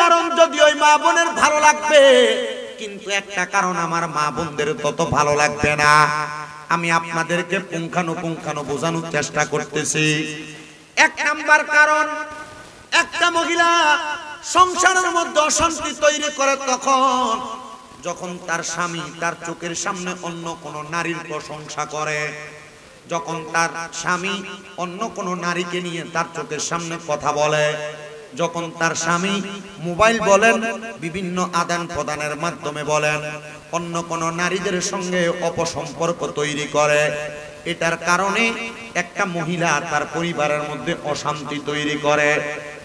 কারণ যদি ওই মা বোনের ভালো লাগবে, কিন্তু একটা কারণ আমার মা বোনদের তত ভালো লাগবে না। আমি আপনাদেরকে পুঙ্খানুপুঙ্খানু বোঝানোর চেষ্টা করতেছি। এক নাম্বার কারণ, একটা মহিলা সংসারের মধ্যে অশান্তি তৈরি করে তখন যখন তার স্বামী তার চোখের সামনে অন্য কোন নারীর প্রশংসা করে, যখন তার স্বামী অন্য কোন নারীকে নিয়ে তার চোখের সামনে কথা বলে, যখন তার স্বামী মোবাইল বলেন বিভিন্ন আদান প্রদানের মাধ্যমে বলেন অন্য কোন নারীদের সঙ্গে অপসম্পর্ক তৈরি করে, এটার কারণে একটা মহিলা তার পরিবারের মধ্যে অশান্তি তৈরি করে।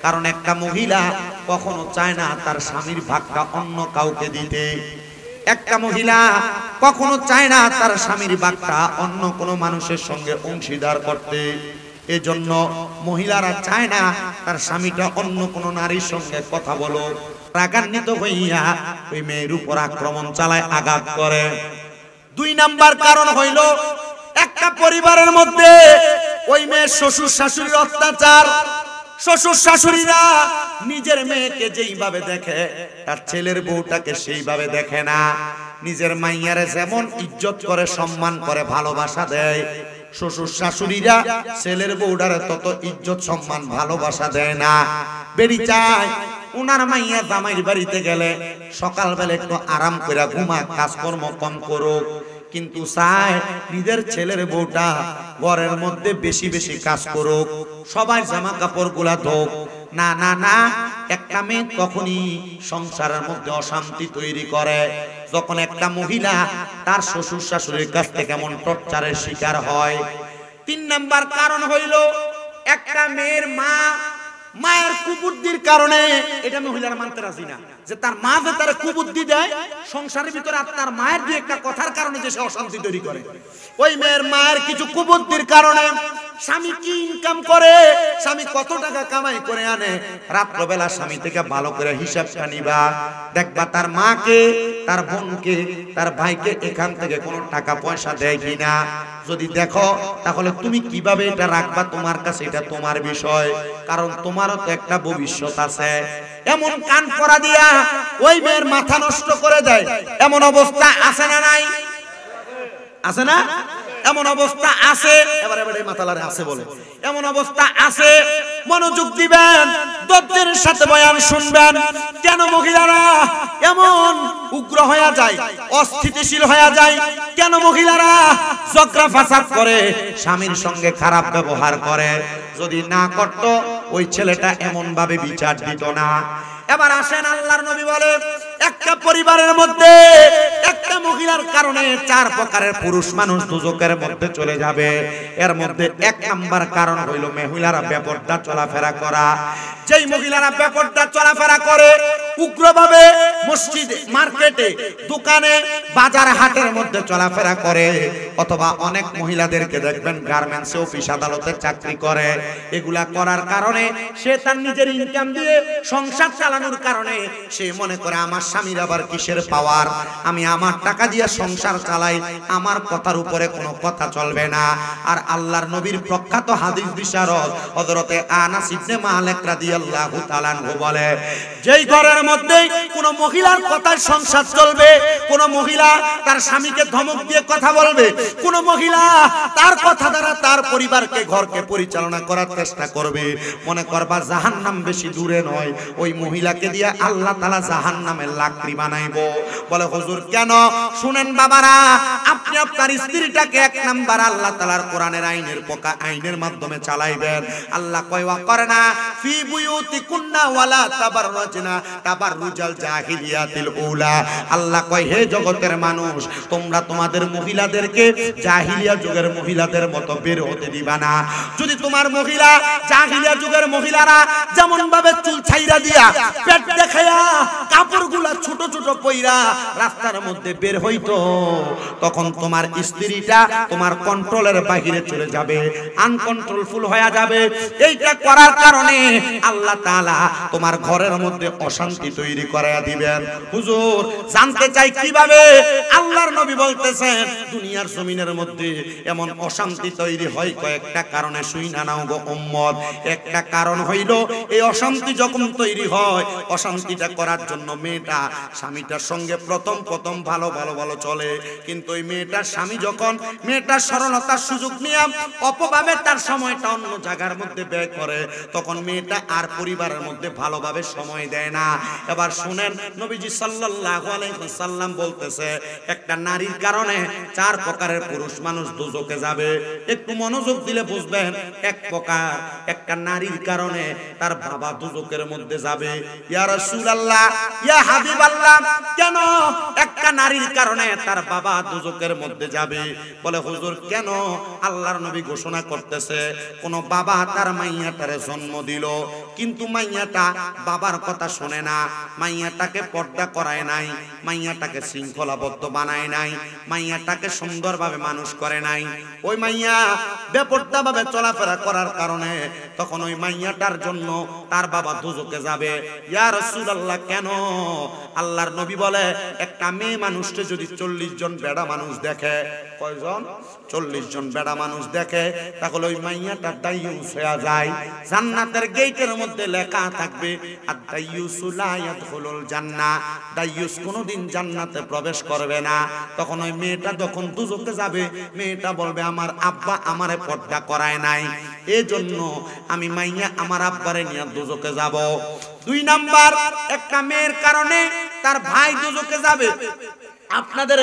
কারণ একটা মহিলা কখনো চায় না তার স্বামীর ভাগটা অন্য কাউকে দিতে, একটা মহিলা কখনো চায় না তার স্বামীর ভাগটা অন্য কোনো মানুষের সঙ্গে অংশীদার করতে। এজন্য মহিলারা চায় না তার স্বামীটা অন্য কোনো নারীর সঙ্গে কথা বলো, রাগান্বিত হইয়া ওই মেয়ের উপর আক্রমণ চালায়, আঘাত করে। দুই নাম্বার কারণ হইল একটা পরিবারের মধ্যে ওই মেয়ের শ্বশুর শাশুড়ির অত্যাচার। শ্বশুর শাশুড়িরা নিজের মেয়েকে যেইভাবে দেখে তার ছেলের বউটাকে সেইভাবে দেখে না। নিজের মাইয়ারে যেমন ইজ্জত করে, সম্মান করে, ভালোবাসা দেয়, শ্বশুর শাশুড়িরা ছেলের বউটারে তত ইজ্জত সম্মান ভালোবাসা দেয় না। বেরি চায় উনার মাইয়া জামাইর বাড়িতে গেলে সকালবেলা একটু আরাম করে ঘুমাক, কাজকর্ম কম করুক, কিন্তু চায় নিজের ছেলের বউটা ঘরের মধ্যে বেশি বেশি কাজ করুক, সবাই জামা কাপড় গুলা ধোক। না না না, একটা মেয়ে তখনই সংসারের মধ্যে অশান্তি তৈরি করে যখন একটা মহিলা তার শ্বশুর শাশুড়ির কাছ থেকে কেমন টর্চারের শিকার হয়। তিন নাম্বার কারণ হইল একটা মেয়ের মায়ের কুবুদ্ধির কারণে, এটা মহিলারা মানতে রাজি না যে তার মা যে তার কুবুদ্ধি দেয় সংসারের ভিতরে, আর তার মায়ের দুই একটা কথার কারণে যে সে অশান্তি তৈরি করে। ওই মেয়ের মায়ের কিছু কুবুদ্ধির কারণে স্বামী কি ইনকাম করে, স্বামী কত টাকা কামাই করে আনে, রাত্রবেলা স্বামী থেকে ভালো করে হিসাবটা নিবা, দেখবা তার মাকে, তার বোনকে, তার ভাইকে এখান থেকে কোনো টাকা পয়সা দেয় কিনা। যদি দেখো তাহলে তুমি কিভাবে এটা রাখবা তোমার কাছে, এটা তোমার বিষয়, কারণ তোমারও তো একটা ভবিষ্যৎ আছে। এমন কান পরা দিয়া ওই মেয়ের মাথা নষ্ট করে দেয়, এমন অবস্থা আছে না নাই? আছে না? এমন অবস্থা আছে, এবারে মাথালারে আছে বলে, এমন অবস্থা আছে। মনোযোগ দিবেন, দত্তের সাথে বয়ান শুনবেন। কেন মহিলারা এমন উগ্র হয়ে যায়, অস্থিতিশীল হয়ে যায়? কেন মহিলারা ঝগড়া ফাসাদ করে, স্বামীর সঙ্গে খারাপ ব্যবহার করে? যদি না করত ওই ছেলেটা এমন ভাবে বিচার দিত না। এবার আসেন, আল্লাহর নবী বলে একটা পরিবারের মধ্যে একটা মহিলার কারণে 4 প্রকারের পুরুষ মানুষ দুজকের মধ্যে চলে যাবে। এর মধ্যে 1 নাম্বার কারণ হইল মহিলারা বেপরদা চলাফেরা করা। যেই মহিলারা বেপরদা চলাফেরা করে, উগ্রভাবে মসজিদে, মার্কেটে, দোকানে, বাজার হাটের মধ্যে চলাফেরা করে, অথবা অনেক মহিলাদেরকে দেখবেন গার্মেন্টসে, অফিস আদালতে চাকরি করে, এগুলা করার কারণে সে তার নিজের ইনকাম দিয়ে সংসার চালানোর কারণে সে মনে করে আমার স্বামীর আবার কিসের পাওয়ার, আমি আমার টাকা দিয়ে সংসার চালাই, আমার কথার উপরে কোনো কথা চলবে না। আর আল্লাহর নবীর প্রখ্যাত হাদিস বিশারদ হযরতে আনাস ইবনে মালিক রাদিয়াল্লাহু তাআলা আনহু বলে, যেই ঘরের মধ্যে কোন মহিলার কথায় সংসার চলবে, কোন মহিলা তার স্বামীকে ধমক দিয়ে কথা বলবে, কোন মহিলা তার কথা দ্বারা তার পরিবারকে, ঘরকে পরিচালনা করার চেষ্টা করবে, মনে করবা জাহান্নাম বেশি দূরে নয়, ওই মহিলাকে দিয়ে আল্লাহ তাআলা জাহান্নামের লাকড়ি বানাইবো। বলে হুজুর কেন? শুনেন বাবারা, আপনি আপনার স্ত্রীটাকে 1 নাম্বার আল্লাহ তাআলার কোরআনের আইনের মাধ্যমে চালাইবেন। আল্লাহ কয় ওয়াকরনা ফি বুয়ুতিকুন্না ওয়ালা তাবাররাজনা তাবাররুজাল জাহিলিয়াতিল উলা। আল্লাহ কয় হে জগতের মানুষ, তোমরা তোমাদের মহিলাদেরকে জাহিলিয়া যুগের মহিলাদের মতো বের হতে দিবা না। যদি তোমার মহিলা জাহিলিয়া যুগের মহিলারা যেমন ভাবে চুল ছাইরা দিয়া, পেট দেখায়া, কাপড়গুলা ছোট ছোট পইরা রাস্তার মধ্যে বের হইতো, তখন তোমার স্ত্রীটা তোমার কন্ট্রোলের বাইরে চলে যাবে, আনকন্ট্রোলফুল হয়ে যাবে। এইটা করার কারণে আল্লাহ তাআলা তোমার ঘরের মধ্যে অশান্তি অশান্তি তৈরি করায়া দিবেন। হুজুর জানতে চাই কিভাবে? আল্লাহর নবী বলতেছেন দুনিয়ার জমিনের মধ্যে এমন অশান্তি তৈরি হয় কয়েকটা কারণে, শুইনা নাও গো উম্মত। একটা কারণ হইল এই অশান্তি যখন তৈরি হয়, অশান্তিটা করার জন্য মেয়েটা স্বামীটার সঙ্গে প্রথম ভালো চলে, কিন্তু ওই মেয়েটার স্বামী যখন মেয়েটার সরলতার সুযোগ নিয়ে অপভাবে তার সময়টা অন্য জায়গার মধ্যে ব্যয় করে, তখন মেয়েটা আর পরিবারের মধ্যে ভালোভাবে সময় দেয় না। এবার শুনেন, নবীজি সাল্লাল্লাহু আলাইহি ওয়াসাল্লাম বলতেছে একটা নারীর কারণে 4 প্রকারের পুরুষ মানুষ দোজখে যাবে। একটু মনোযোগ দিলে বুঝবেন। এক প্রকার, একটা নারীর কারণে তার বাবা দোজখের মধ্যে যাবে। ইয়া রাসূলুল্লাহ, ইয়া হাবিবাল্লাহ, কেন একটা নারীর কারণে তার বাবা দোজখের মধ্যে যাবে? বলে হুজুর কেন? আল্লাহর নবী ঘোষণা করতেছে কোন বাবা তার মাইয়াটারে জন্ম দিল, কিন্তু মাইয়াটা বাবার কথা শুনে না, মাইয়াটাকে পর্দা করায় নাই, মাইয়াটাকে শৃঙ্খলাবদ্ধ বানায় নাই, মাইয়াটাকে সুন্দরভাবে মানুষ করে নাই, ওই মাইয়া বেপর্দাভাবে চলাফেরা করার কারণে তখন ওই মাইয়াটার জন্য তার বাবা দোজখে যাবে। ইয়া রাসূলুল্লাহ কেন? আল্লাহর নবী বলে একটা মেয়ে মানুষকে যদি 40 জন বেড়া মানুষ দেখে, কয়জন? 40 জন বেড়া মানুষ দেখে, তাহলে ওই মাইয়াটা দাইয়ুস হয়ে যায়। জান্নাতের গেটের মধ্যে লেখা থাকবে আদ-দাইয়ুসু লা ইয়াদখুলুল জান্নাহ, দাইয়ুস কোনোদিন জান্নাতে প্রবেশ করবে না। তখন ওই মেয়েটা যখন দোজখে যাবে, মেয়েটা বলবে আমার আব্বা আমারে পর্দা করায় নাই, এজন্য আমি মাইয়া আমার আব্বারে নিয়ে দোজখে যাব। 2 নাম্বার, একটা মেয়ের কারণে তার ভাই দোজখে যাবে। আপনাদের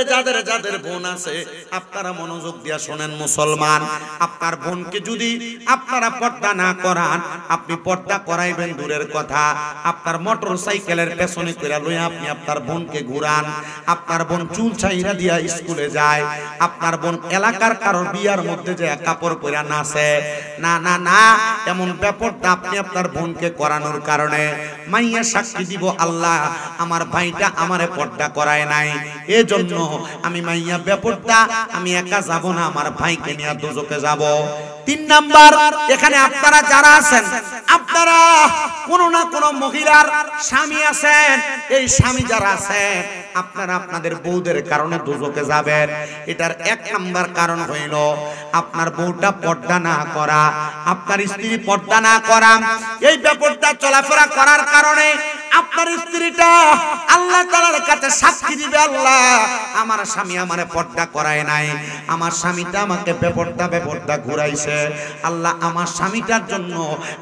যাদের বোন আছে আপনারা মনোযোগ দিয়া শোনেন মুসলমান, আপনার বোনকে যদি আপনারা পর্দা না করান, আপনি পর্দা করাইবেন দূরের কথা, আপনার মোটর সাইকেলের পেছনে কইরা লইয়া আপনি আপনার বোনকে ঘুরান, আপনার বোন চুল ছাইরা দিয়া স্কুলে যায়, আপনার বোন এলাকার কারোর বিয়ার মধ্যে যে কাপড় পরা নাচে, না না না, এমন ব্যাপারটা আপনি আপনার বোনকে করানোর কারণে মাইয়া সাক্ষী দিব আল্লাহ আমার ভাইটা আমারে পর্দা করায় নাই, এজন্য আমি মাইয়া বেপর্দা, আমি একা যাব না, আমার ভাইকে নিয়ে দোজখে যাব। 3 নাম্বার, এখানে আপনারা যারা আছেন, আপনারা কোন না কোন মহিলার স্বামী আছেন, এই স্বামী যারা আছেন আপনারা আপনাদের বউদের কারণে দোজখে যাবেন। এটার 1 নাম্বার কারণ হইল আপনার বউটা পর্দা না করা, আপনার স্ত্রী পর্দা না করা, এই ব্যাপারটা চলাফেরা করার কারণে আপনার স্ত্রীটা আল্লাহ তাআলার কাছে সাক্ষী দিবে, আল্লাহ আমার স্বামী আমারে পর্দা করায় নাই, আমার স্বামীটা আমাকে বেপর্দা ঘুরাইছে, আল্লাহ আমার স্বামীটার জন্য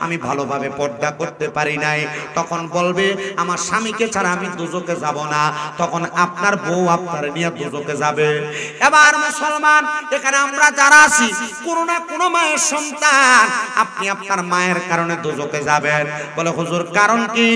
আমি ভালোভাবে পর্দা করতে পারি নাই। তখন বলবে আমার স্বামীকে ছাড়া আমি দোজখে যাব না, তখন আপনার বউ আপনার নিয়ে দোজখে যাবে। এবার মুসলমান, এখানে আমরা যারা আছি কোন না কোন মায়ের সন্তান, আপনি আপনার মায়ের কারণে দোজখে যাবেন। বলে হুজুর কারণ কি?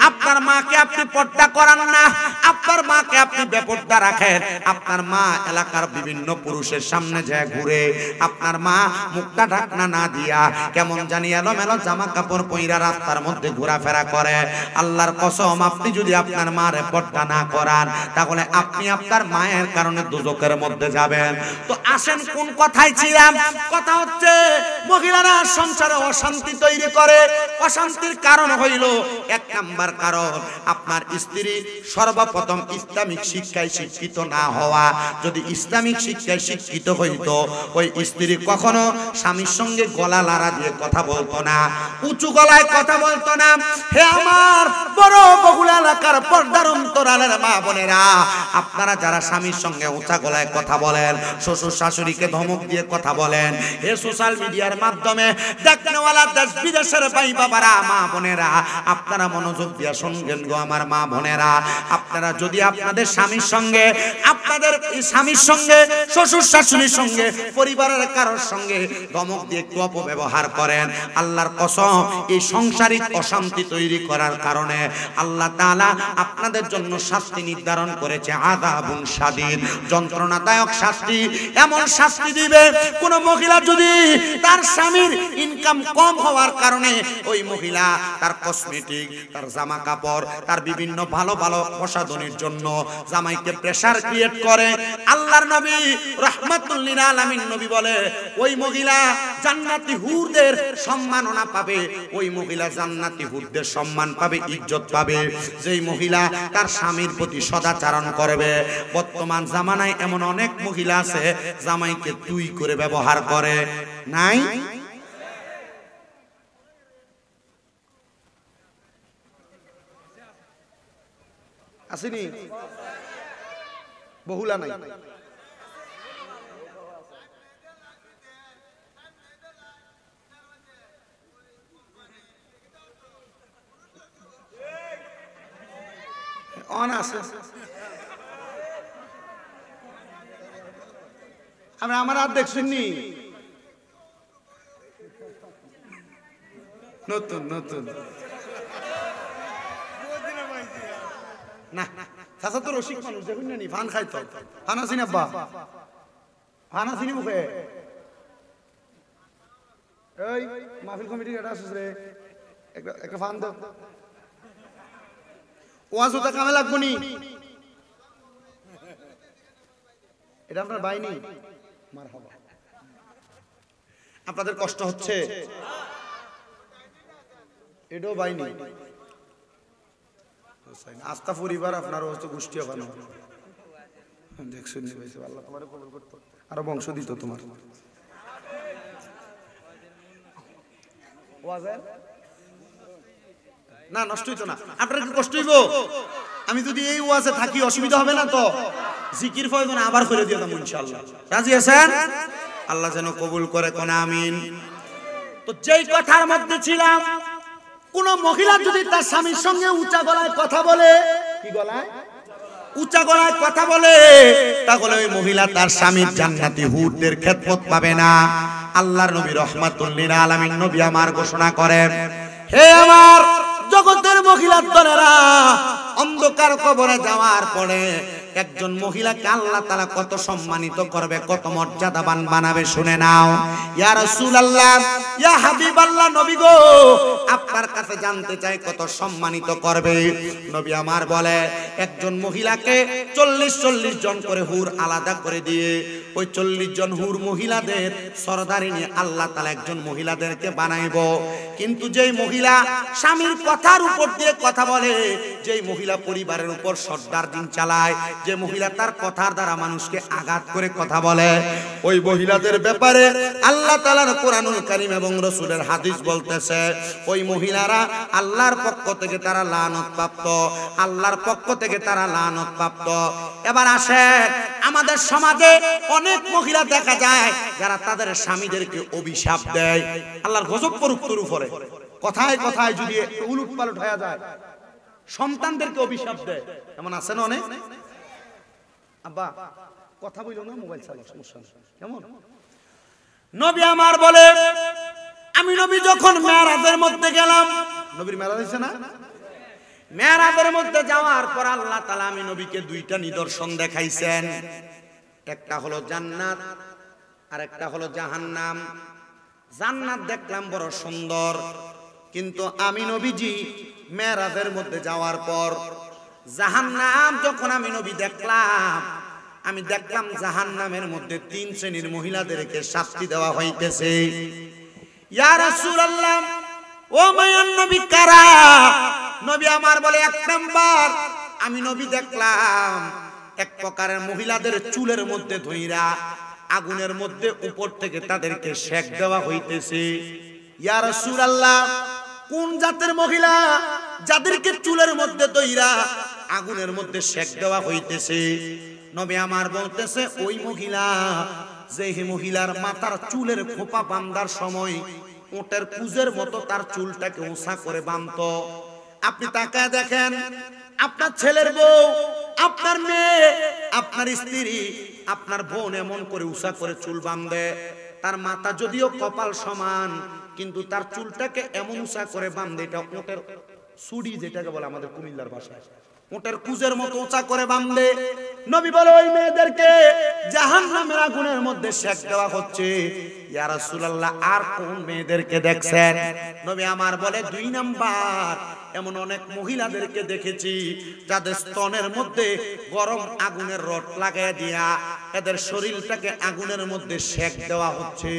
আপনার মাকে আপনি পর্দা করান না, আপনার মাকে আপনি বেপর্দা রাখেন, আপনার মা এলাকার বিভিন্ন পুরুষের সামনে যায় ঘুরে, আপনার মা মুখটা ঢাকনা না দিয়া কেমন জানি এলোমেলো জামা কাপড় পইরা রাস্তার মধ্যে ঘোরাফেরা করে। আল্লাহর কসম, আপনি যদি আপনার মারে পর্দা না করান, তাহলে আপনি আপনার মায়ের কারণে দোজখের মধ্যে যাবেন। তো আসেন কোন কথায় ছিলাম? কথা হচ্ছে মহিলারা সংসারে অশান্তি তৈরি করে, অশান্তির কারণ হইল 1 নাম্বার কারণ আপনার স্ত্রী সর্বপ্রথম ইসলামিক শিক্ষায় শিক্ষিত না হওয়া। যদি ইসলামিক শিক্ষায় শিক্ষিত হইতো, ওই স্ত্রী কখনো স্বামীর সঙ্গে গলা লাড়া দিয়ে কথা বলতো না, উঁচু গলায় কথা বলতো না। হে আমার বড় বহুল এলাকার পর্দার অন্তরালের মা বোনেরা, আপনারা যারা স্বামীর সঙ্গে উঁচা গলায় কথা বলেন, শ্বশুর শাশুড়িকে ধমক দিয়ে কথা বলেন, হে সোশ্যাল মিডিয়ার মাধ্যমে দেখনেওয়ালা দেশ বিদেশের ভাই বাবারা, মা বোনেরা, আপনারা মনোযোগ দিয়ে শুনবেন গো আমার মা বোনেরা। আপনারা যদি আপনাদের স্বামীর সঙ্গে, আপনাদের স্বামীর সঙ্গে, শ্বশুর শাশুড়ির সঙ্গে, পরিবারের কারোর সঙ্গে ধমক দিয়ে একটু অপব্যবহার করেন, আল্লাহর কসম এই সাংসারিক অশান্তি তৈরি করার কারণে আল্লাহ তাআলা আপনাদের জন্য শাস্তি নির্ধারণ করেছে, আযাবুন শাদীদ, যন্ত্রণাদায়ক শাস্তি। এমন শাস্তি দিবে কোন মহিলা যদি তার স্বামীর ইনকাম কম হওয়ার কারণে ওই মহিলা তার কসমেটিক, তার জামা কাপড়, তার বিভিন্ন ভালো ভালো প্রসাধনী বসানোর জন্য জামাইকে প্রেসার ক্রিয়েট করে। আল্লাহর নবী রাহমাতুল লিল আলামিন নবী বলে ওই মহিলা জান্নাতি হুরদের সম্মাননা পাবে, ওই মহিলা জান্নাতি হুরদের সম্মান পাবে, ইজ্জত পাবে যেই মহিলা তার স্বামীর প্রতি সদাচরণ করবে। বর্তমান জামানায় এমন অনেক মহিলা আছে জামাইকে তুই করে ব্যবহার করে, নাই? আসেনি? বহুলা নাই। অন আছে। আমার আর দেখছেননি? নতুন নতুন না চাচা তো রসিক মানুষ, দেখুন না নি ফান খাইতো। ফান আসিনি আব্বা? ফান আসিনি মুখে? এই মাহফিল কমিটির এটা আসিস রে, একটা ফান দাও। ওয়াজ ওটা কামে লাগবো নি? এটা আপনার বাইনি? মারহাবা। আপনাদের কষ্ট হচ্ছে? এটাও বাইনি। আস্থা পরিবার আপনার অবস্থা গোষ্ঠী ওখানে দেখছেন, আল্লাহ তোমার কবুল করতো, আরো বংশ দিত তোমার। না নষ্ট হইতো না। আপনার কি কষ্ট হইব? আমি যদি এই ওয়াজে থাকি অসুবিধা হবে না তো? জিকির প্রয়োজন আবার করে দিয়ে দেব ইনশাআল্লাহ। রাজি আছেন? আল্লাহ যেন কবুল করে, কোন আমিন। তো যেই কথার মধ্যে ছিলাম, কোন মহিলা যদি তার স্বামীর সঙ্গে উঁচা গলায় কথা বলে, কি গলায়? উঁচা গলায় কথা বলে, তাহলে ওই মহিলা তার স্বামীর জান্নাতি হুরদের খেদমত পাবে না। আল্লাহর নবী রাহমাতুল লিল আলামিন নবী আমার ঘোষণা করেন, হে আমার জগতের মহিলার দলেরা, অন্ধকার কবরে যাওয়ার পরে একজন মহিলাকে আল্লাহ তাআলা কত সম্মানিত করবে, কত মর্যাদাবান বানাবে শুনে নাও। ইয়া রাসূলুল্লাহ, ইয়া হাবিবাল্লাহ, নবী গো আপনার কাছে জানতে চাই কত সম্মানিত করবে। নবী আমার বলে একজন মহিলাকে 40 জন করে হুর আলাদা করে দিয়ে ওই 40 জন হুর মহিলাদের সরদারিনী আল্লাহ তাআলা একজন মহিলাদেরকে বানাইবো। কিন্তু যেই মহিলা স্বামীর কথার উপর দিয়ে কথা বলে, যেই মহিলা পরিবারের উপর সর্দার দিন চালায়, যে মহিলা তার কথার দ্বারা মানুষকে আঘাত করে কথা বলে, ওই মহিলাদের ব্যাপারে আল্লাহ তাআলার কোরআনুল কারীম এবং রাসূলের হাদিস বলতেছে ওই মহিলারা আল্লাহর পক্ষ থেকে তারা লানত প্রাপ্ত, আল্লাহর পক্ষ থেকে তারা লানত প্রাপ্ত। এবার আসেন, আমাদের সমাজে অনেক মহিলা দেখা যায় যারা তাদের স্বামীদেরকে অভিশাপ দেয়। আল্লাহর গজব পড়ুক তোর উপরে। কথায় কথায় যদি উলট পালট হয়ে যায়, সন্তানদেরকে অভিশাপ দেয়, এমন আছে না অনেক? আব্বা কথা বইলো না, মোবাইল চালাও, সমস্যা নেই। কেমন? নবী আমার বলে আমি নবী যখন মেরাজের মধ্যে গেলাম, নবীর মেরাজ হইছে না? মেরাজের মধ্যে যাওয়ার পর আল্লাহ তাআলা আমি নবীকে দুইটা নিদর্শন দেখাইছেন। একটা হলো জান্নাত আর একটা হলো জাহান্নাম। জান্নাত দেখলাম বড় সুন্দর, কিন্তু আমি নবীজি মেরাজের মধ্যে যাওয়ার পর জাহান্নাম যখন আমি নবী দেখলাম, আমি দেখলাম জাহান্নামের মধ্যে 3 শ্রেণীর মহিলাদেরকে শাস্তি দেওয়া হইতেছে। ইয়া রাসূলুল্লাহ, ও মায়ান নবী কারা? নবী আমার বলে এক নাম্বার আমি নবী দেখলাম এক প্রকারের মহিলাদের চুলের মধ্যে ধইরা আগুনের মধ্যে উপর থেকে তাদেরকে সেক দেওয়া হইতেছে। ইয়া রাসূলুল্লাহ, কোন জাতের মহিলা যাদেরকে চুলের মধ্যে ধইরা আগুনের মধ্যে সেক দেওয়া হইতেছে? নবী আমার বলতেছে ওই মহিলা, যে মহিলার মাথার চুলের খোপা বাঁধার সময় ওটের কুজের মতো তার চুলটাকে উঁচা করে বাঁধতো। আপনি তাকায় দেখেন, আপনার ছেলের বউ, আপনার মেয়ে, আপনার স্ত্রী, আপনার বোন এমন করে উঁচা করে চুল বাঁধে, তার মাথা যদিও কপাল সমান, কিন্তু তার চুলটাকে এমন উঁচা করে বাঁধে, এটা ওটের সুড়ি যেটাকে বলে আমাদের কুমিল্লার ভাষায়, ওটের কুজের মতো উঁচা করে বাঁধে। নবী বলে ওই মেয়েদেরকে জাহান্নামের আগুনের মধ্যে সেক দেওয়া হচ্ছে। ইয়া রাসূলুল্লাহ, আর কোন মেয়েদেরকে দেখছেন? নবী আমার বলে 2 নাম্বার এমন অনেক মহিলাদেরকে দেখেছি যাদের স্তনের মধ্যে গরম আগুনের রড লাগায় দিয়া এদের শরীরটাকে আগুনের মধ্যে সেক দেওয়া হচ্ছে।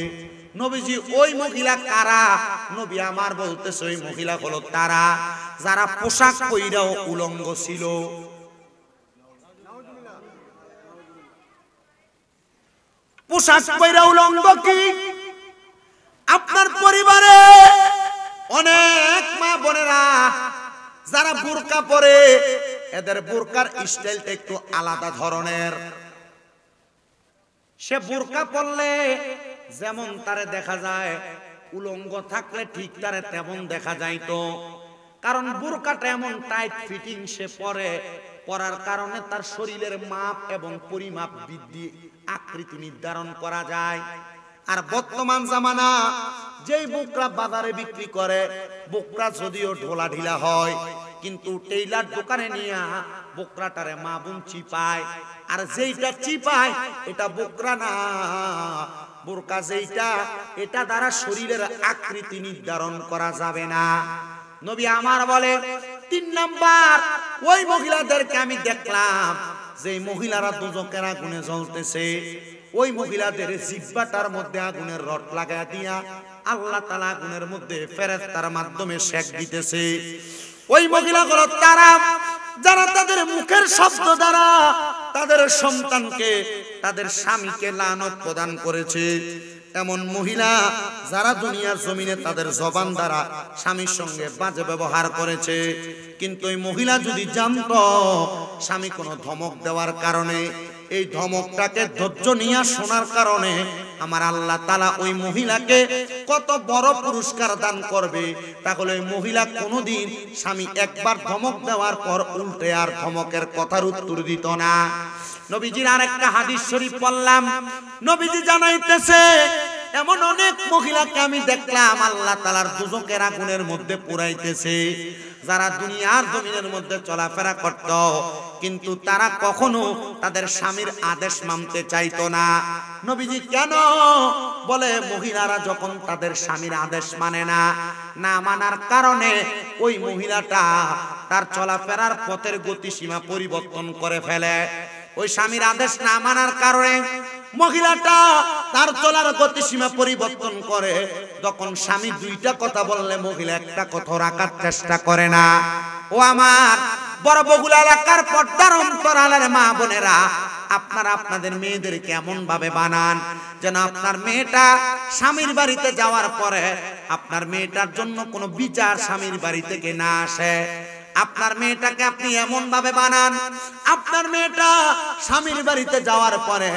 নবীজি ওই মহিলা কারা? নবী আমার বলতেছে ওই মহিলা হলো তারা যারা পোশাক পইরাও উলঙ্গ ছিল। পোশাক পইরা উলঙ্গ কি? আপনার পরিবারে অনেক মা বোনেরা যারা বোরকা পরে, এদের বোরকার স্টাইলটা একটু আলাদা ধরনের। সে বোরকা পরলে যেমন তারে দেখা যায়, উলঙ্গ থাকলে ঠিক তারে তেমন দেখা যাইতো। কারণ বোরকাটা এমন টাইট ফিটিং সে পরার কারণে তার শরীরের মাপ এবং পরিমাপ বৃদ্ধি আকৃতি নির্ধারণ করা যায়। আর বর্তমান জামানা যেই বোকরা বাজারে বিক্রি করে, বোকরা যদিও ঢোলা ঢিলা হয় কিন্তু টেইলার দোকানে নিয়ে বোকরাটারে মা বোন চিপায়। আর যেইটা চিপায় এটা বোকরা না, বোরকা যেইটা এটা দ্বারা শরীরের আকৃতি নির্ধারণ করা যাবে না। নবী আমার বলে 3 নাম্বার ওই মহিলাদেরকে আমি দেখলাম যে মহিলারা দুজকের আগুনে জ্বলতেছে। ওই মহিলাদের জিহ্বাটার মধ্যে আগুনের রড লাগায় দিয়া আল্লাহ তাআলা আগুনের মধ্যে ফেরেশতার মাধ্যমে সেক দিতেছে। ওই মহিলাগুলো তারা যারা তাদের মুখের শব্দ দ্বারা তাদের সন্তানকে, তাদের স্বামীকে লানত প্রদান করেছে। এমন মহিলা যারা দুনিয়ার জমিনে তাদের জবান দ্বারা স্বামীর সঙ্গে বাজে ব্যবহার করেছে। কিন্তু ওই মহিলা যদি জানতো স্বামী কোনো ধমক দেওয়ার কারণে, এই ধমকটাকে ধৈর্য নিয়ে শোনার কারণে আমার আল্লাহ তাআলা ওই মহিলাকে কত বড় পুরস্কার দান করবে, তাহলে ওই মহিলা কোনোদিন স্বামী একবার ধমক দেওয়ার পর উল্টে আর ধমকের কথার উত্তর দিত না। নবীজির আরেকটা হাদিস শরীফ পড়লাম, নবীজি জানাইতেছে এমন অনেক মহিলাকে আমি দেখলাম আল্লাহ তাআলার দুজকের আগুনের মধ্যে পুরাইতেছে, যারা দুনিয়ার জমিনের মধ্যে চলাফেরা করত কিন্তু তারা কখনো তাদের স্বামীর আদেশ মানতে চাইতো না। নবীজি কেন? বলে মহিলারা যখন তাদের স্বামীর আদেশ মানে না, না মানার কারণে ওই মহিলাটা তার চলাফেরার পথের গতিসীমা পরিবর্তন করে ফেলে। ওই স্বামীর আদেশ না মানার কারণে মহিলাটা তার চলার গতিসীমা পরিবর্তন করে। যখন স্বামী 2টা কথা বললে মহিলা একটা কথা রাখার চেষ্টা করে না। ও আমার বড় বগুলা এলাকার পর্দার অন্তরালের মা বোনেরা, আপনারা আপনাদের মেয়েদের কেমন ভাবে বানান যেন আপনার মেয়েটা স্বামীর বাড়িতে যাওয়ার পরে আপনার মেয়েটার জন্য কোনো বিচার স্বামীর বাড়ি থেকে না আসে। আপনার মেয়েটাকে আপনি এমন ভাবে বানান, আপনার মেয়েটা স্বামীর বাড়িতে যাওয়ার পরে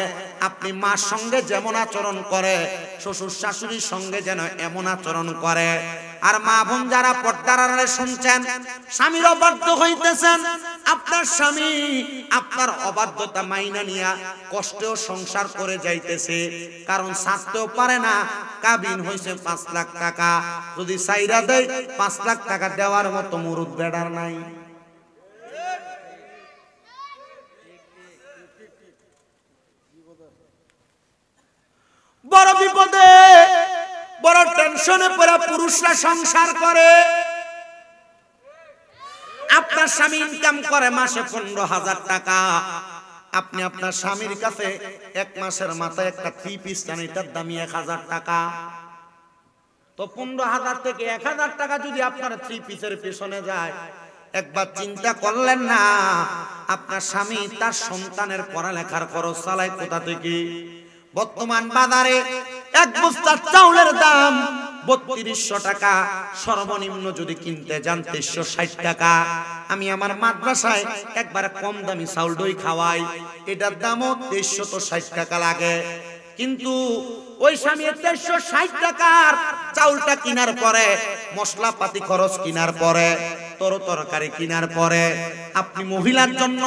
আপনি মার সঙ্গে যেমন আচরণ করে শ্বশুর শাশুড়ির সঙ্গে যেন এমন আচরণ করে। আর মা বোন যারা পর্দার আড়ালে শুনছেন, স্বামীর অবাধ্য হইতেছেন, আপনার স্বামী আপনার অবাধ্যতা মাইনা নিয়া কষ্টেও সংসার করে যাইতেছে, কারণ ছাড়তেও পারে না। কাবিন হইছে 5 লাখ টাকা, যদি সাইরা দেয় 5 লাখ টাকা দেওয়ার মতো মুরুদ বেড়ার নাই। বড় বিপদে বড় টেনশনে পড়া পুরুষরা সংসার করে। আপনার স্বামী ইনকাম করে মাসে 15,000 টাকা, আপনি আপনার স্বামীর কাছে 1 মাসের মাথায় একটা 3 পিস চান, এটার দামি 1000 টাকা। তো 15,000 থেকে 1000 টাকা যদি আপনার 3 পিসের পেছনে যায়, একবার চিন্তা করলেন না আপনার স্বামী তার সন্তানের পড়ালেখার খরচ চালায় কোথা থেকে? বর্তমান বাজারে 1 বস্তা চাউলের দাম 3200 টাকা, সর্বনিম্ন যদি কিনতে যান 360 টাকা। আমি আমার মাদ্রাসায় একবার কম দামি চাউল দই খাওয়াই, এটার দামও 360 টাকা লাগে। কিন্তু ওই স্বামী 360 টাকার চাউলটা কেনার পরে, মশলাপাতি খরচ কেনার পরে, তরকারি কেনার পরে, আপনি মহিলার জন্য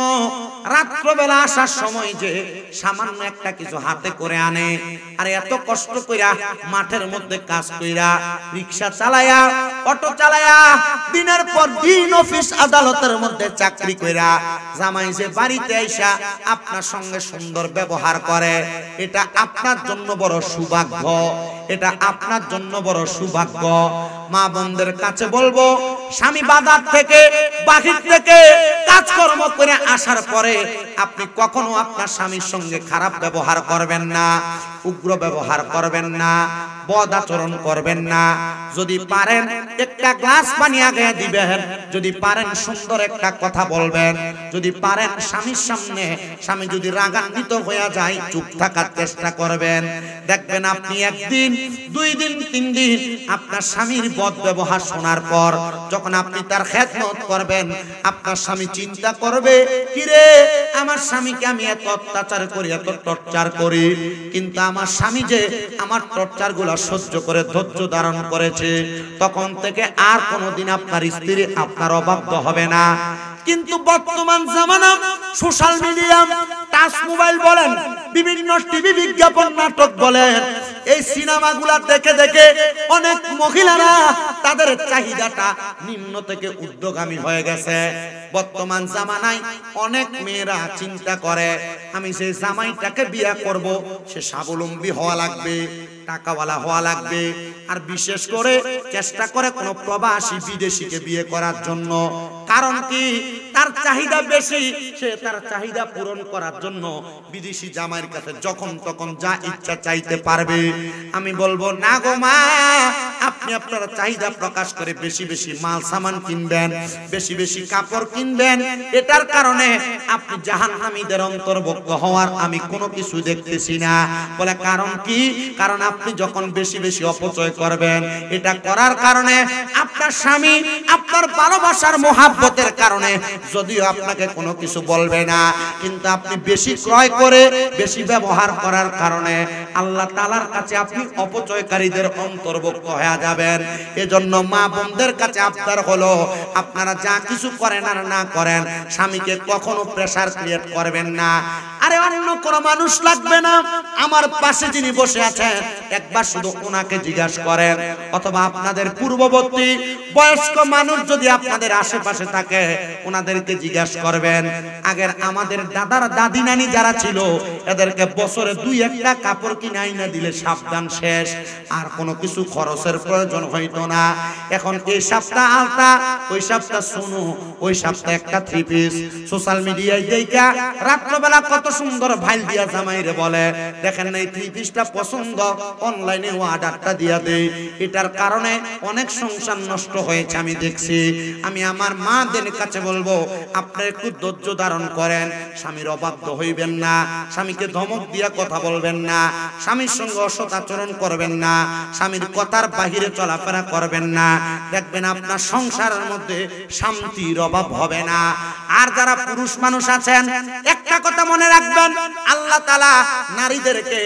রাত্রবেলা আসার সময় যে সামান্য একটা কিছু হাতে করে আনে, আর এত কষ্ট কইরা মাঠের মধ্যে কাজ কইরা, রিকশা চালায়া, অটো চালায়া, দিনের পর দিন অফিস আদালতের মধ্যে চাকরি কইরা জামাই যে বাড়িতে আইসা আপনার সঙ্গে সুন্দর ব্যবহার করে, এটা আপনার জন্য বড় সৌভাগ্য, এটা আপনার জন্য বড় সৌভাগ্য। মা বোনদের কাছে বলবো, স্বামী বাজার থেকে বাহির থেকে কাজকর্ম করে আসার পরে আপনি কখনো আপনার স্বামীর সঙ্গে খারাপ ব্যবহার করবেন না, উগ্র ব্যবহার করবেন না, বদ আচরণ করবেন না। যদি পারেন একটা গ্লাস পানি আগে দিবেন, যদি পারেন সুন্দর একটা কথা বলবেন, যদি পারেন স্বামীর সামনে স্বামী যদি রাগান্বিত হয়ে যায় চুপ থাকার চেষ্টা করবেন। দেখবেন আপনি একদিন, 2 দিন, 3 দিন আপনার স্বামীর বদ ব্যবহার শোনার পর যখন আপনি তার খেদমত করবেন, আপনার স্বামী চিন্তা করবে, কিরে আমার স্বামীকে আমি এত অত্যাচার করি, এত টর্চার করি, কিন্তু আমার স্বামী যে আমার টর্চার গুলা সহ্য করে ধৈর্য ধারণ করেছে, তখন থেকে আর কোনোদিন আপনার স্ত্রী আপনার অবাধ্য হবে না। কিন্তু বর্তমান জামানা সোশ্যাল মিডিয়া, টাচ মোবাইল বলেন, বিভিন্ন টিভি বিজ্ঞাপন, নাটক বলেন, এই সিনেমাগুলা দেখে দেখে অনেক মহিলারা তাদের চাহিদাটা নিম্ন থেকে ঊর্ধ্বগামী হয়ে গেছে। বর্তমান জামানায় অনেক মেয়েরা চিন্তা করে, আমি সেই জামাইটাকে বিয়ে করব, সে স্বাবলম্বী হওয়া লাগবে, টাকাওয়ালা হওয়া লাগবে, আর বিশেষ করে চেষ্টা করে কোনো প্রবাসী বিদেশিকে বিয়ে করার জন্য। কারণ কি? তার চাহিদা বেশি, সে তার চাহিদা পূরণ করার জন্য বিদেশি জামাইয়ের কাছে যখন তখন যা ইচ্ছা চাইতে পারবে। আমি বলবো না গো মা, আপনি আপনার চাহিদা প্রকাশ করে বেশি বেশি মাল সামান কিনবেন, বেশি বেশি কাপড় কিনবেন, এটার কারণে আপনি জাহান্নামীদের অন্তর্ভুক্ত হওয়ার আমি কোনো কিছু দেখতেছি না। বলে কারণ কি? কারণ আপনি যখন বেশি বেশি অপচয় করবেন, এটা করার কারণে আপনার স্বামী আপনার ভালোবাসার মহাব্বতের কারণে যদিও আপনাকে কোনো কিছু বলবে না, কিন্তু আপনি বেশি ক্রয় করে বেশি ব্যবহার করার কারণে আল্লাহ তাআলার কাছে আপনি অপচয়কারীদের অন্তর্ভুক্ত হয়ে যাবেন। এজন্য মা বোনদের কাছে আবদার হলো, আপনারা যা কিছু করেন আর না করেন, স্বামীকে কখনো প্রেসার ক্রিয়েট করবেন না। আরে অন্য কোনো মানুষ লাগবে না, আমার পাশে যিনি বসে আছেন একবার শুধু ওনাকে জিজ্ঞাসা করেন, অথবা আপনাদের পূর্ববর্তী বয়স্ক মানুষ যদি আপনাদের আশেপাশে থাকে ওনাদেরকে জিজ্ঞাসা করবেন। আগের আমাদের দাদার দাদি নানি যারা ছিল, এদেরকে বছরে 2-1টা কাপড় কিনে আইনা দিলে সাবধান শেষ, আর কোনো কিছু খরচের প্রয়োজন হইতো না। এখন এই সপ্তাহ আলতা, ওই সপ্তাহ শুনু, ওই সপ্তাহ একটা 3 পিস সোশ্যাল মিডিয়ায় দেখা রাত্রবেলা কত সুন্দর ভাইল দিয়া জামাইরে বলে, দেখেন না এই 3 পিসটা পছন্দ, অনলাইনে অর্ডারটা দিয়া দেই। এটার কারণে অনেক সংসার নষ্ট হয়েছে আমি দেখছি। আমি আমার মাদের কাছে বলবো, আপনারা একটু ধৈর্য ধারণ করেন, স্বামীর অবাধ্য হইবেন না, স্বামীকে ধমক দিয়া কথা বলবেন না, স্বামীর সঙ্গে অসৎ আচরণ করবেন না, স্বামীর কথার বাহিরে চলাফেরা করবেন না। দেখবেন আপনার সংসারের মধ্যে শান্তির অভাব হবে না। আর যারা পুরুষ মানুষ আছেন, একটা কথা মনে রাখবেন, আল্লাহ তাআলা নারীদেরকে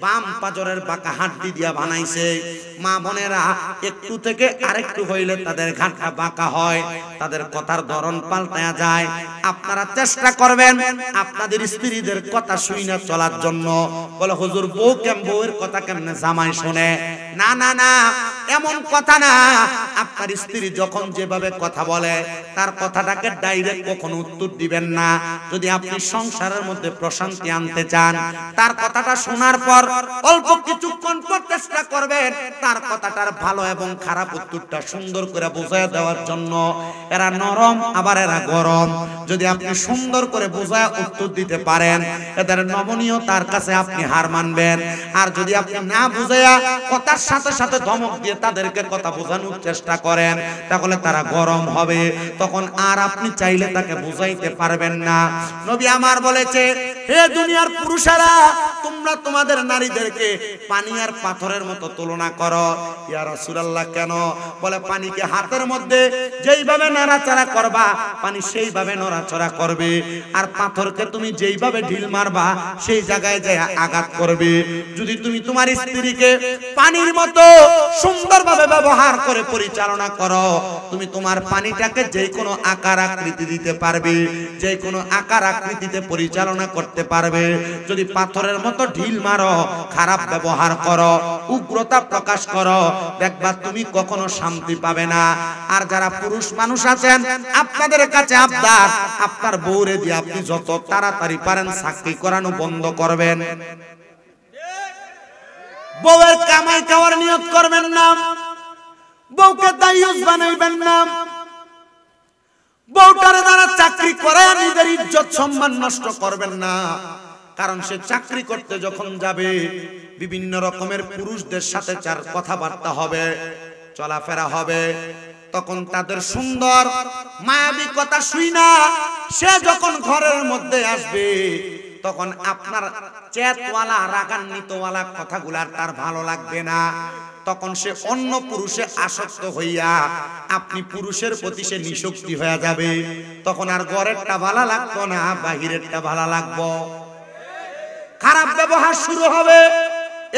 বাম পাজরের বাঁকা হাড্ডি দিয়া বানাইছে। মা বোনেরা একটু থেকে আরেকটু হইলে তাদের ঘাটটা বাঁকা হয়, তাদের কথার ধরন পাল্টায়া যায়। আপনারা চেষ্টা করবেন আপনাদের স্ত্রীদের কথা শুনে চলার জন্য। বলে হুজুর বউয়ের কথা কেমনে জামাই শুনে? না না না, এমন কথা না। আপনার স্ত্রী যখন যেভাবে কথা বলে তার কথাটাকে ডাইরেক্ট কখনো উত্তর দিবেন না। যদি আপনি সংসারের মধ্যে প্রশান্তি আনতে চান, তার কথাটা শোনার পর অল্প কিছুক্ষণ পর চেষ্টা করবেন তার কথাটার ভালো এবং খারাপ উত্তরটা সুন্দর করে বুঝায় দেওয়ার জন্য। এরা নরম আবার এরা গরম, যদি আপনি সুন্দর করে বুঝায় উত্তর দিতে পারেন, এদের নমনীয়তার কাছে আপনি হার মানবেন। আর যদি আপনি না বুঝায়া কথার সাথে সাথে ধমক দিয়ে তাদেরকে কথা বোঝানোর চেষ্টা করেন, তাহলে তারা গরম হবে, তখন আর আপনি চাইলে তাকে বুঝাইতে পারবেন না। নবী আমার বলেছে, হে দুনিয়ার পুরুষেরা, তোমরা তোমাদের নারীদেরকে পানি আর পাথরের মতো তুলনা করো। ইয়া রাসূলুল্লাহ কেন? বলে পানিকে হাতের মধ্যে যেইভাবে নাড়াচাড়া করবা পানি সেইভাবে নড়াচড়া করবে, আর পাথরকে তুমি যেইভাবে ঢিল মারবা সেই জায়গায় যায় আঘাত করবে। যদি তুমি তোমার স্ত্রীকে পানির মতো সুন্দরভাবে ব্যবহার করে পরিচালনা করো, তুমি তোমার পানিটাকে যে কোনো আকার আকৃতি দিতে পারবে, যে কোনো আকার আকৃতিতে পরিচালনা করতে পারবে। যদি পাথরের মতো ঢিল মারো, খারাপ ব্যবহার করো, উগ্রতা প্রকাশ করো, দেখবা তুমি কখনো শান্তি পাবে না। আর যারা পুরুষ মানুষ আছেন, আপনাদের কাছে আবদার, আপনার বউরে দিয়ে আপনি যত তাড়াতাড়ি পারেন চাকরি করানো বন্ধ করবেন। বউয়ের কামাই খাওয়ার নিয়ত করবেন না। বউকে দায়ুস বানাইবেন না। বউটারে দ্বারা চাকরি করায় নিজের ইজ্জত সম্মান নষ্ট করবেন না। কারণ সে চাকরি করতে যখন যাবে বিভিন্ন রকমের পুরুষদের সাথে চার কথাবার্তা হবে, চলাফেরা হবে, তখন তাদের সুন্দর মায়াবী কথা শুই না সে যখন ঘরের মধ্যে আসবে তখন আপনার চেতওয়ালা রাগান্বিতওয়ালা কথাগুলা তার ভালো লাগবে না। তখন সে অন্য পুরুষে আসক্ত হইয়া আপনি পুরুষের প্রতি সে নিশক্তি হয়ে যাবে। তখন আর ঘরেরটা ভালো লাগতো না, বাহিরেরটা ভালো লাগবো, খারাপ ব্যবহার শুরু হবে।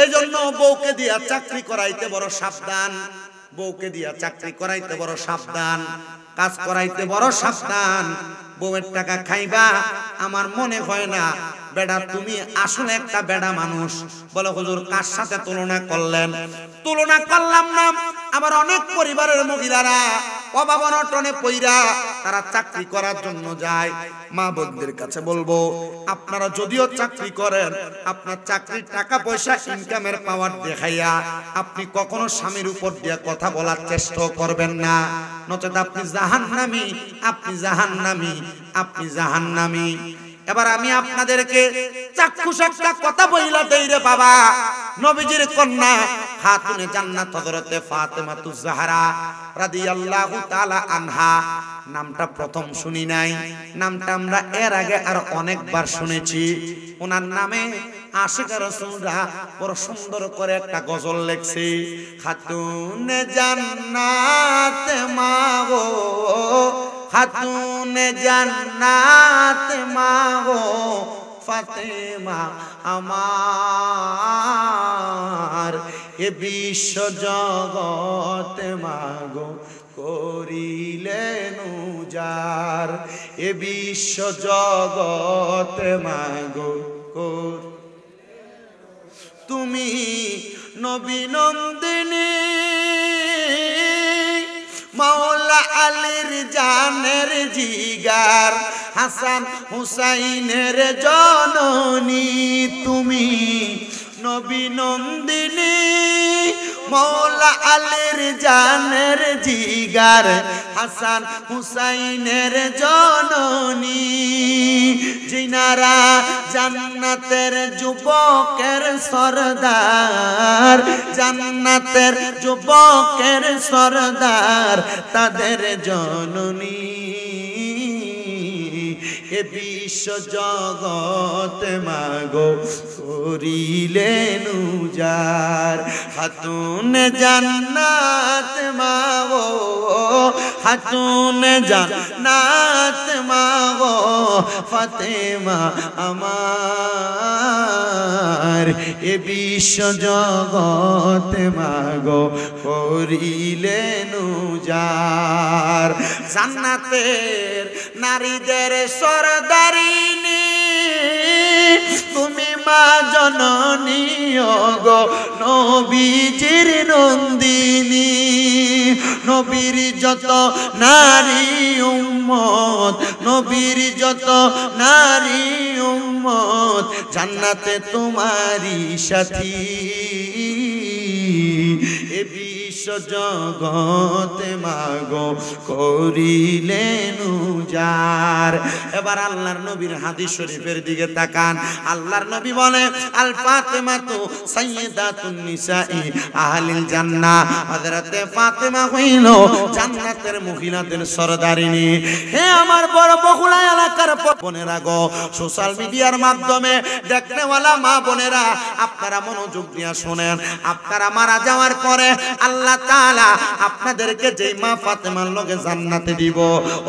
এজন্য বউকে দিয়া চাকরি করাইতে বড় সাবধান, বউকে দিয়া চাকরি করাইতে বড় সাবধান, কাজ করাইতে বড় সাবধান। বউয়ের টাকা খাইবা, আমার মনে হয় না বেডা তুমি আসলে একটা বেডা মানুষ। বলে হুজুর কার সাথে তুলনা করলেন? তুলনা করলাম না। আমার অনেক পরিবারের মহিলারা অভাব অনটনে পইরা তারা চাকরি করার জন্য যায়। মা বোনদের কাছে বলবো, আপনারা যদিও চাকরি করেন, আপনার চাকরির টাকা পয়সা ইনকামের পাওয়ার দেখাইয়া আপনি কখনো স্বামীর উপর দিয়ে কথা বলার চেষ্টা করবেন না, নচেত আপনি জাহান্নামী, আপনি জাহান্নামী, আপনি জাহান্নামী। এবার আমি আপনাদেরকে চাক্ষুষ একটা কথা বইলা দেই রে বাবা। নবীজির কন্যা খাতুনে জান্নাত হযরতে ফাতেমাতুজ জাহরা রাদিয়াল্লাহু তাআলা আনহা নামটা প্রথম শুনি নাই, নামটা আমরা এর আগে আর অনেকবার শুনেছি। ওনার নামে আশিক রাসূলরা বড় সুন্দর করে একটা গজল লেখছে, খাতুনে জান্নাত মা গো, খাতুনে জান্নাত মা গো, ফাতেমা আমার, এ বিশ্ব জগৎ মা গো করিলেন উজার, এ বিশ্ব জগৎ মা গো। তুমি নবী নন্দিনী, মাওলা আলীর জানের জিগার, হাসান হুসাইনের জননী। তুমি নবী নন্দিনী, মাওলা আলীর জানের জিগার, হাসান হুসাইনের জননী। জিনারা জান্নাতের যুবকের সরদার, জান্নাতের যুবকের সরদার, তাদের জননী। এ বিশ্ব জগৎ মাগো করিলেন উজার, খাতুনে জান্নাত মাগো, খাতুনে জান্নাত মাগো, ফাতেমা আমার, এ বিশ্ব জগৎ মাগো করিলেন উজার। জান্নাতের নারীদের সরদারিনী তুমি মা জননী গো, নবীজির নন্দিনী। নবীর যত নারী উম্মত, নবীর যত নারী উম্মত, জান্নাতে তোমারই সাথী, এ বিশ্ব জগৎ মাগো করিলেন উজার। এবার আল্লাহর নবীর হাদিস শরীফের দিকে তাকান। আল্লাহর নবী বলে, আল ফাতেমাতু সাইয়্যিদাতুন নিসাই আহলিল জান্নাহ, হযরতে ফাতেমা হইল জান্নাতের মহিলাদের সরদারিনী। হে আমার বড় বগুড়া এলাকার বোনেরা গো, সোশ্যাল মিডিয়ার মাধ্যমে দেখনেওয়ালা মা বোনেরা, আপনারা মনোযোগ দিয়ে শুনেন। আপনারা মারা যাওয়ার পরে আল্লাহ তাআলা আপনাদেরকে যেই মা ফাতেমার লগে জান্নাতে দিব,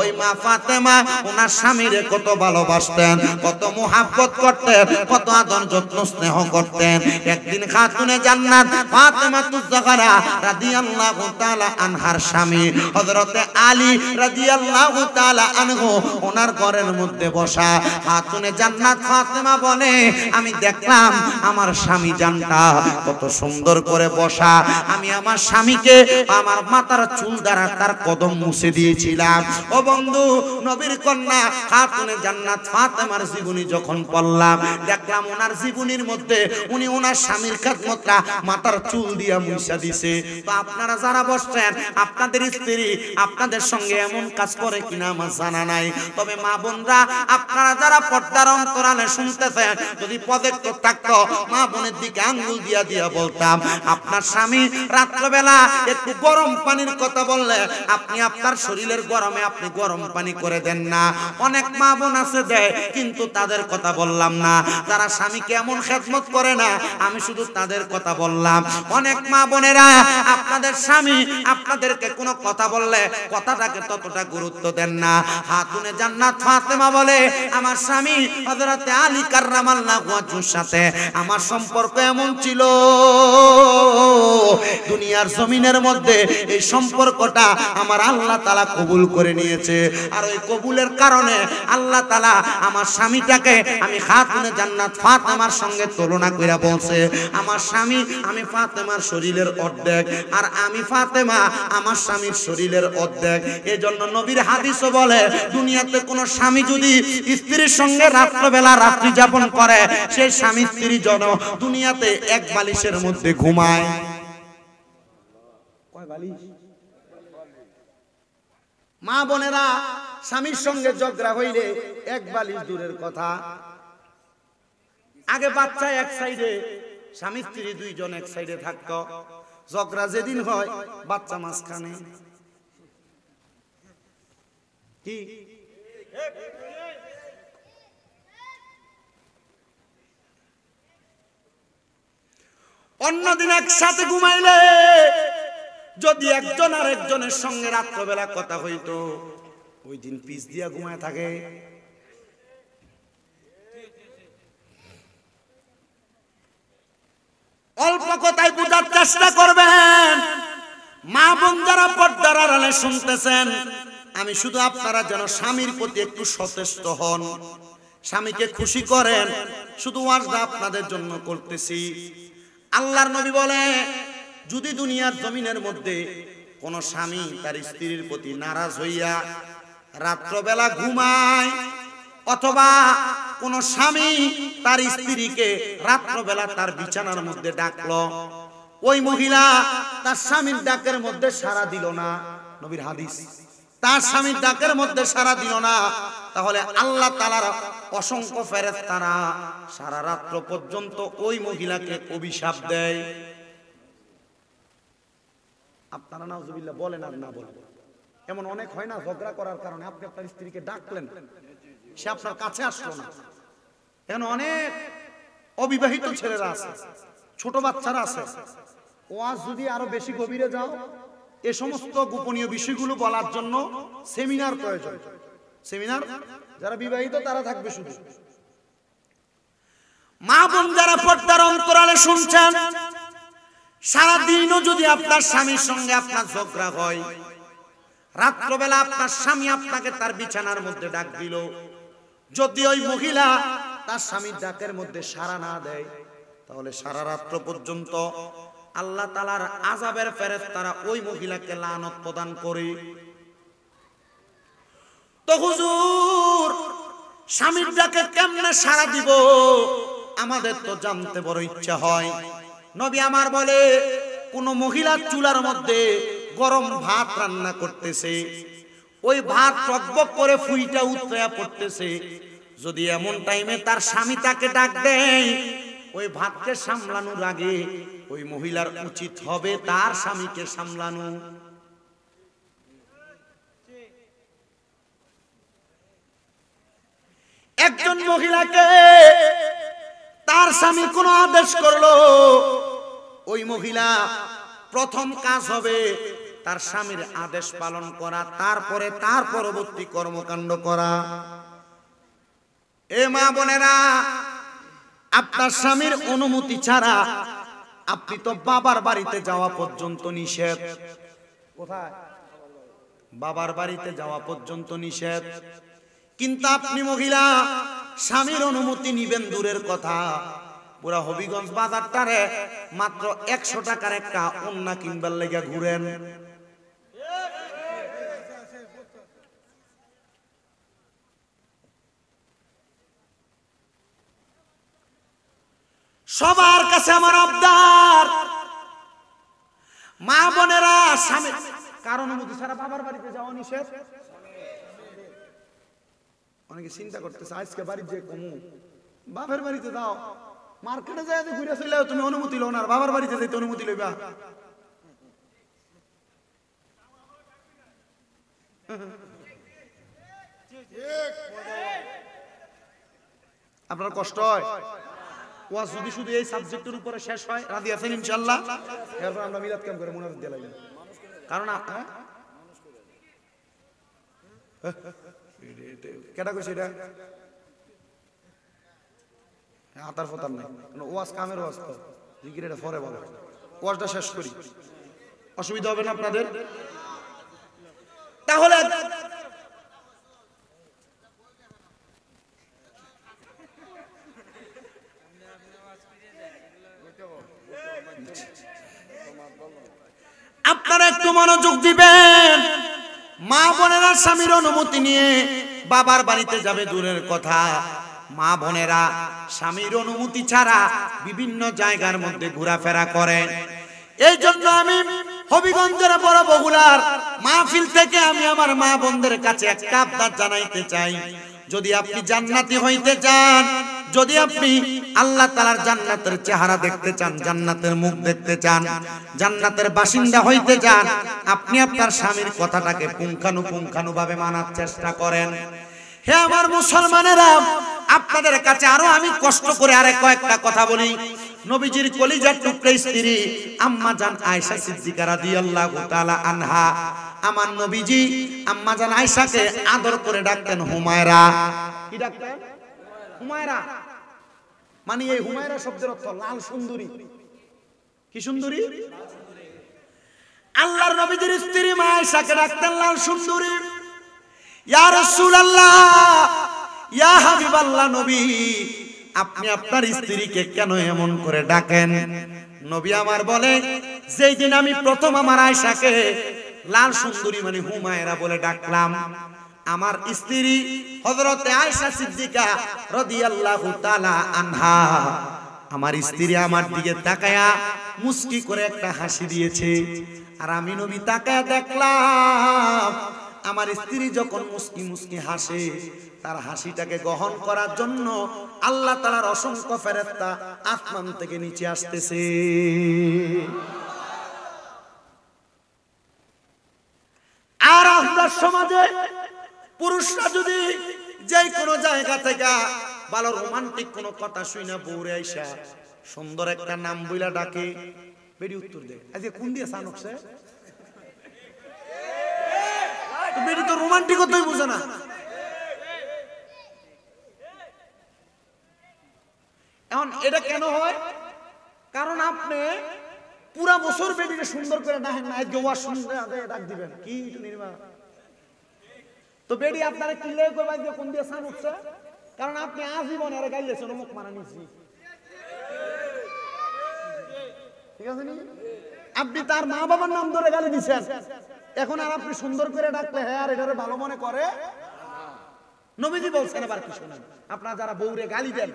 ওই মা ফাতেমা ওনার স্বামীরে কত ভালোবাসতেন, কত মুহাব্বত করতেন, কত আদর যত্ন স্নেহ করতেন। একদিন খাতুনে জান্নাত ফাতেমাতুজ জাহরা রাদিয়াল্লাহু তাআলা আনহার স্বামী হযরতে আলী রাদিয়াল্লাহু তাআলা আনহু ওনার ঘরের মধ্যে বসা। খাতুনে জান্নাত ফাতেমা বলে, আমি দেখলাম আমার স্বামী জানটা কত সুন্দর করে বসা, আমি আমার স্বামী স্বামীকে আমার মাথার চুল দ্বারা তার কদম মুছে দিয়েছিলাম। ও বন্ধু, নবীর কন্যা খাতুনে জান্নাত ফাতেমার জীবনী যখন পড়লাম, দেখলাম ওনার জীবনীর মধ্যে উনি ওনার স্বামীর খেদমতটা মাথার চুল দিয়া মুছা দিছে। তো আপনারা যারা বসছেন, আপনাদের স্ত্রী আপনাদের সঙ্গে এমন কাজ করে কিনা আমার জানা নাই। তবে মা বোনরা, আপনারা যারা পর্দার অন্তরালে শুনতেছেন, যদি পদক্ষেপ থাকতো মা বোনের দিকে আঙ্গুল দিয়া দিয়া বলতাম, আপনার স্বামী রাত্রবেলা একটু গরম পানির কথা বললে আপনি আপনার শরীরের গরমে আপনি গরম পানি করে দেন না। অনেক মা বোন আছে দেয়, কিন্তু তাদের কথা বললাম না। যারা স্বামীকে এমন খেদমত করে না, আমি শুধু তাদের কথা বললাম। অনেক মা বোনেরা আপনাদের স্বামী আপনাদেরকে কোনো কথা বললে কথাটাকে ততটা গুরুত্ব দেন না। খাতুনে জান্নাত ফাতেমা বলে, আমার স্বামী হযরতে আলী কাররামাল্লাহু ওয়াজহুর সাথে আমার সম্পর্ক এমন ছিল, দুনিয়ার জমিনের মধ্যে এই সম্পর্কটা আমার আল্লাহ তাআলা কবুল করে নিয়েছে। আর ওই কবুলের কারণে আল্লাহ তাআলা আমার স্বামীটাকে আমি খাতুনে জান্নাত ফাতেমার সঙ্গে তুলনা কইরা বলছে, আমার স্বামী আমি ফাতেমার শরীরের অর্ধেক, আর আমি ফাতেমা আমার স্বামীর শরীরের অর্ধেক। এজন্য নবীর হাদিসও বলে, দুনিয়াতে কোনো স্বামী যদি স্ত্রীর সঙ্গে রাত্রবেলা রাত্রি যাপন করে, সেই স্বামী স্ত্রী যেন দুনিয়াতে এক বালিশের মধ্যে ঘুমায়। কয় বালিশ? মা বোনেরা, স্বামীর সঙ্গে ঝগড়া হইলে এক বালিশ দূরের কথা, আগে বাচ্চা এক সাইডে, স্বামী স্ত্রী দুইজন এক সাইডে থাকতো। ঝগড়া যেদিন হয় বাচ্চা মাঝখানে। কি অন্যদিন একসাথে ঘুমাইলে যদি একজন আর একজনের সঙ্গে রাত্রবেলা কথা হইতো, ওই দিন পিছ দিয়া ঘুমায় থাকে। অল্প কথায় বোঝার চেষ্টা করবেন। মা বোন যারা পর্দার আড়ালে শুনতেছেন, আমি শুধু আপনারা যেন স্বামীর প্রতি একটু সচেষ্ট হন, স্বামীকে খুশি করেন। শুধু ওয়াজটা আপনাদের জন্য করতেছি। আল্লাহর নবী বলে, যদি দুনিয়ার জমিনের মধ্যে কোন স্বামী তার স্ত্রীর প্রতি নারাজ হইয়া রাত্রবেলা ঘুমায়, অথবা কোন স্বামী তার স্ত্রীকে রাত্রবেলা তার বিছানার মধ্যে ডাকলো, ওই মহিলা তার স্বামীর ডাকের মধ্যে সাড়া দিল না, নবীর হাদিস, তার স্বামীর ডাকের মধ্যে সাড়া দিল না, তাহলে আল্লাহ তাআলার অসংখ্য ফেরেশতারা সারা রাত্র পর্যন্ত ওই মহিলাকে অভিশাপ দেয়। আপনারা নাউজুবিল্লাহ বলেন আর না বলেন, এমন অনেক হয় না, ঝগড়া করার কারণে আপনি আপনার স্ত্রীকে ডাকলেন, সে আপনার কাছে আসলো না। এখন অনেক অবিবাহিত ছেলেরা আছে, ছোট বাচ্চারা আছে। ওয়াজ যদি আরো বেশি গভীরে যাও, এ সমস্ত গোপনীয় বিষয়গুলো বলার জন্য সেমিনার প্রয়োজন। সেমিনার যারা বিবাহিত তারা থাকবে শুধু। মা বোন যারা পর্দার অন্তরালে শুনছেন, সারাদিনও যদি আপনার স্বামীর সঙ্গে আপনার ঝগড়া হয়, রাত্রবেলা আপনার স্বামী আপনাকে তার বিছানার মধ্যে ডাক দিল, যদি ওই মহিলা তার স্বামীর ডাকের মধ্যে সাড়া না দেয়, তাহলে সারা রাত্র পর্যন্ত আল্লাহ তাআলার আযাবের ফেরেশতারা ওই মহিলাকে লানত প্রদান করে। তো হুজুর, স্বামীর ডাকে কেমনে সাড়া দিব, আমাদের তো জানতে বড় ইচ্ছা হয়। নবী আমার বলে, কোন মহিলা চুলার মধ্যে গরম ভাত রান্না করতেছে, ওই ভাত টকবক করে ফুইটা উতরায়া পড়তেছে, যদি এমন টাইমে তার স্বামী তাকে ডাক দেয়, ওই ভাতকে সামলানোর আগে ওই মহিলার উচিত হবে তার স্বামীকে সামলানো। একজন মহিলাকে তার স্বামী কোনো আদেশ করলো, ওই মহিলা প্রথম কাজ হবে তার স্বামীর আদেশ পালন করা, তারপরে তার পরবর্তী কর্মকাণ্ড করা। এ মা বোনেরা, আপনার স্বামীর অনুমতি ছাড়া আপনি তো বাবার বাড়িতে যাওয়া পর্যন্ত নিষেধ। কোথায়? বাবার বাড়িতে যাওয়া পর্যন্ত নিষেধ। কিন্তু আপনি মহিলা, স্বামীর অনুমতি নিবেন দূরের কথা, পুরা হবিগঞ্জ বাজারটারে মাত্র 100 টাকার একটা ওন্না কিনবার লেগে ঘুরেন। সবার কাছে আমার আবদার, মা বোনেরা, স্বামী কারণ অনুমতি ছাড়া বাবার বাড়িতে যাওয়া নিষেধ। অনেকে চিন্তা করতেছে আজকে বাড়ি যে কমু, বাবার বাড়িতে যাও, মার্কেটে যায় ঘুরে চলে তুমি অনুমতি লো না, বাবার বাড়িতে যাইতে অনুমতি লইবা। আপনার কষ্ট হয়? ওয়াজ যদি শুধু এই সাবজেক্টের উপরে শেষ হয়, রাজি আছেন ইনশাআল্লাহ? এরপর আমরা মিলাদ কাম করে মুনাফিক দিয়ে লাগি, কারণ কেটা কইছে এটা আতার ফতার নাই, ওয়াজ কামের ওয়াজ তো জিকির, এটা পরে বলে, ওয়াজটা শেষ করি, অসুবিধা হবে না আপনাদের? তাহলে আপনারা একটু মনোযোগ দিবেন। মা বোনেরা স্বামীর অনুমতি নিয়ে বাবার বাড়িতে যাবে দূরের কথা, মা বোনেরা স্বামীর অনুমতি ছাড়া বিভিন্ন জায়গার মধ্যে ঘোরাফেরা করেন। এই জন্য আমি হবিগঞ্জের বড় বগুলার মাহফিল থেকে আমি আমার মা বোনদের কাছে একটা আবদার জানাইতে চাই, যদি আপনি জান্নাতি হইতে চান, যদি আপনি আল্লাহ তাআলার জান্নাতের চেহারা দেখতে চান, জান্নাতের মুখ দেখতে চান, জান্নাতের বাসিন্দা হইতে চান, আপনি আপনার স্বামীর কথাটাকে পুঙ্খানুপুঙ্খানুভাবে মানার চেষ্টা করেন। হে আমার মুসলমানেরা, আপনাদের কাছে আরো আমি কষ্ট করে আরে কয়েকটা কথা বলি। নবীজির কলিজার টুকরা স্ত্রী আম্মা জান আয়েশা সিদ্দিকা রাদিয়াল্লাহু তাআলা আনহা, আমার নবীজি আম্মা জান আয়েশাকে আদর করে ডাকতেন হুমায়রা। কি ডাকতেন? হুমায়রা। মানে এই হুমায়রা শব্দের অর্থ লাল সুন্দরী। কি সুন্দরী? আল্লাহর নবীজির স্ত্রী মা আয়েশাকে ডাকতেন লাল সুন্দরী। ইয়া রাসূলুল্লাহ, ইয়া হাবিবাল্লাহ, নবী আপনি আপনার স্ত্রীকে কেন এমন করে ডাকেন? নবী আমার বলে, যেই দিন আমি প্রথম আমার আয়েশাকে লাল সুন্দরী মানে হুমায়রা বলে ডাকলাম, আমার স্ত্রী হযরতে আয়েশা সিদ্দিকা রাদিয়াল্লাহু তাআলা আনহা, আমার স্ত্রী আমার দিকে তাকায়া মুস্কি করে একটা হাসি দিয়েছে। আর আমি নবী তাকায়া দেখলাম আমার স্ত্রী যখন মুস্কি মুস্কি হাসে, তার হাসিটাকে গ্রহণ করার জন্য আল্লাহ তাআলার অসংখ্য ফেরেশতা আসমান থেকে নিচে আসতেছে। আর আমরা সমাজে পুরুষরা যদি যে কোনো জায়গা থেকে ভালো রোমান্টিক কোনো কথা শুনে বউরে আইসা সুন্দর একটা নাম বইলা ডাকে, বেডি উত্তর দেয় আজকে কোন দিয়ে সানকছে, তো বেডি তো রোমান্টিকতাই বুঝে না। এখন এটা কেন হয়? কারণ আপনি পুরা বছর বেডিকে সুন্দর করে ডাকেন না, আজকে ওয়াজ শুনতে ডাক দিবেন কি নির্মা, তো বেডি আপনারা কিনলে কইবা যে কোন দিয়ে সান উঠছে, কারণ আপনি আজীবন এর গাইলেছেন মুখ মারা নিছি, ঠিক আছে নি? আপনি তার মা বাবার নাম ধরে গালি দিছেন, এখন আর আপনি সুন্দর করে ডাকলে হ্যাঁ আর এটারে ভালো মনে করে। নবীজি বলছেন, আবার কি শুনেন, আপনারা যারা বউরে গালি দেন,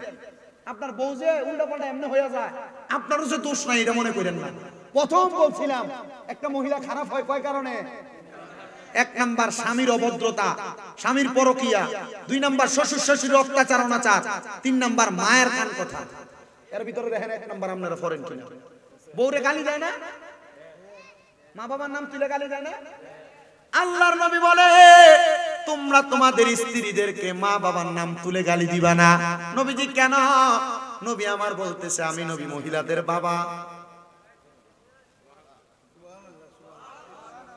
আপনার বউ যে উল্টা পাল্টা এমনি হয়ে যায়, আপনারও যে দোষ নাই এটা মনে করেন না। প্রথম বলছিলাম একটা মহিলা খারাপ হয় কয় কারণে? এক নাম্বার স্বামীর অভদ্রতা, স্বামীর পরকিয়া, দুই নাম্বার শ্বশুর শাশুড়ির অত্যাচার অনাচার, তিন নাম্বার মায়ের কান কথা। এর ভিতরে দেখেন এক নাম্বার আপনারা ফরেন কিনা, বউরে গালি দেয় না, মা বাবার নাম তুলে গালি দেয় না। আল্লাহর নবী বলে তোমরা তোমাদের স্ত্রীদেরকে মা বাবার নাম তুলে গালি দিবা না। নবীজি কেন? নবী আমার বলতেছে আমি নবী মহিলাদের বাবা।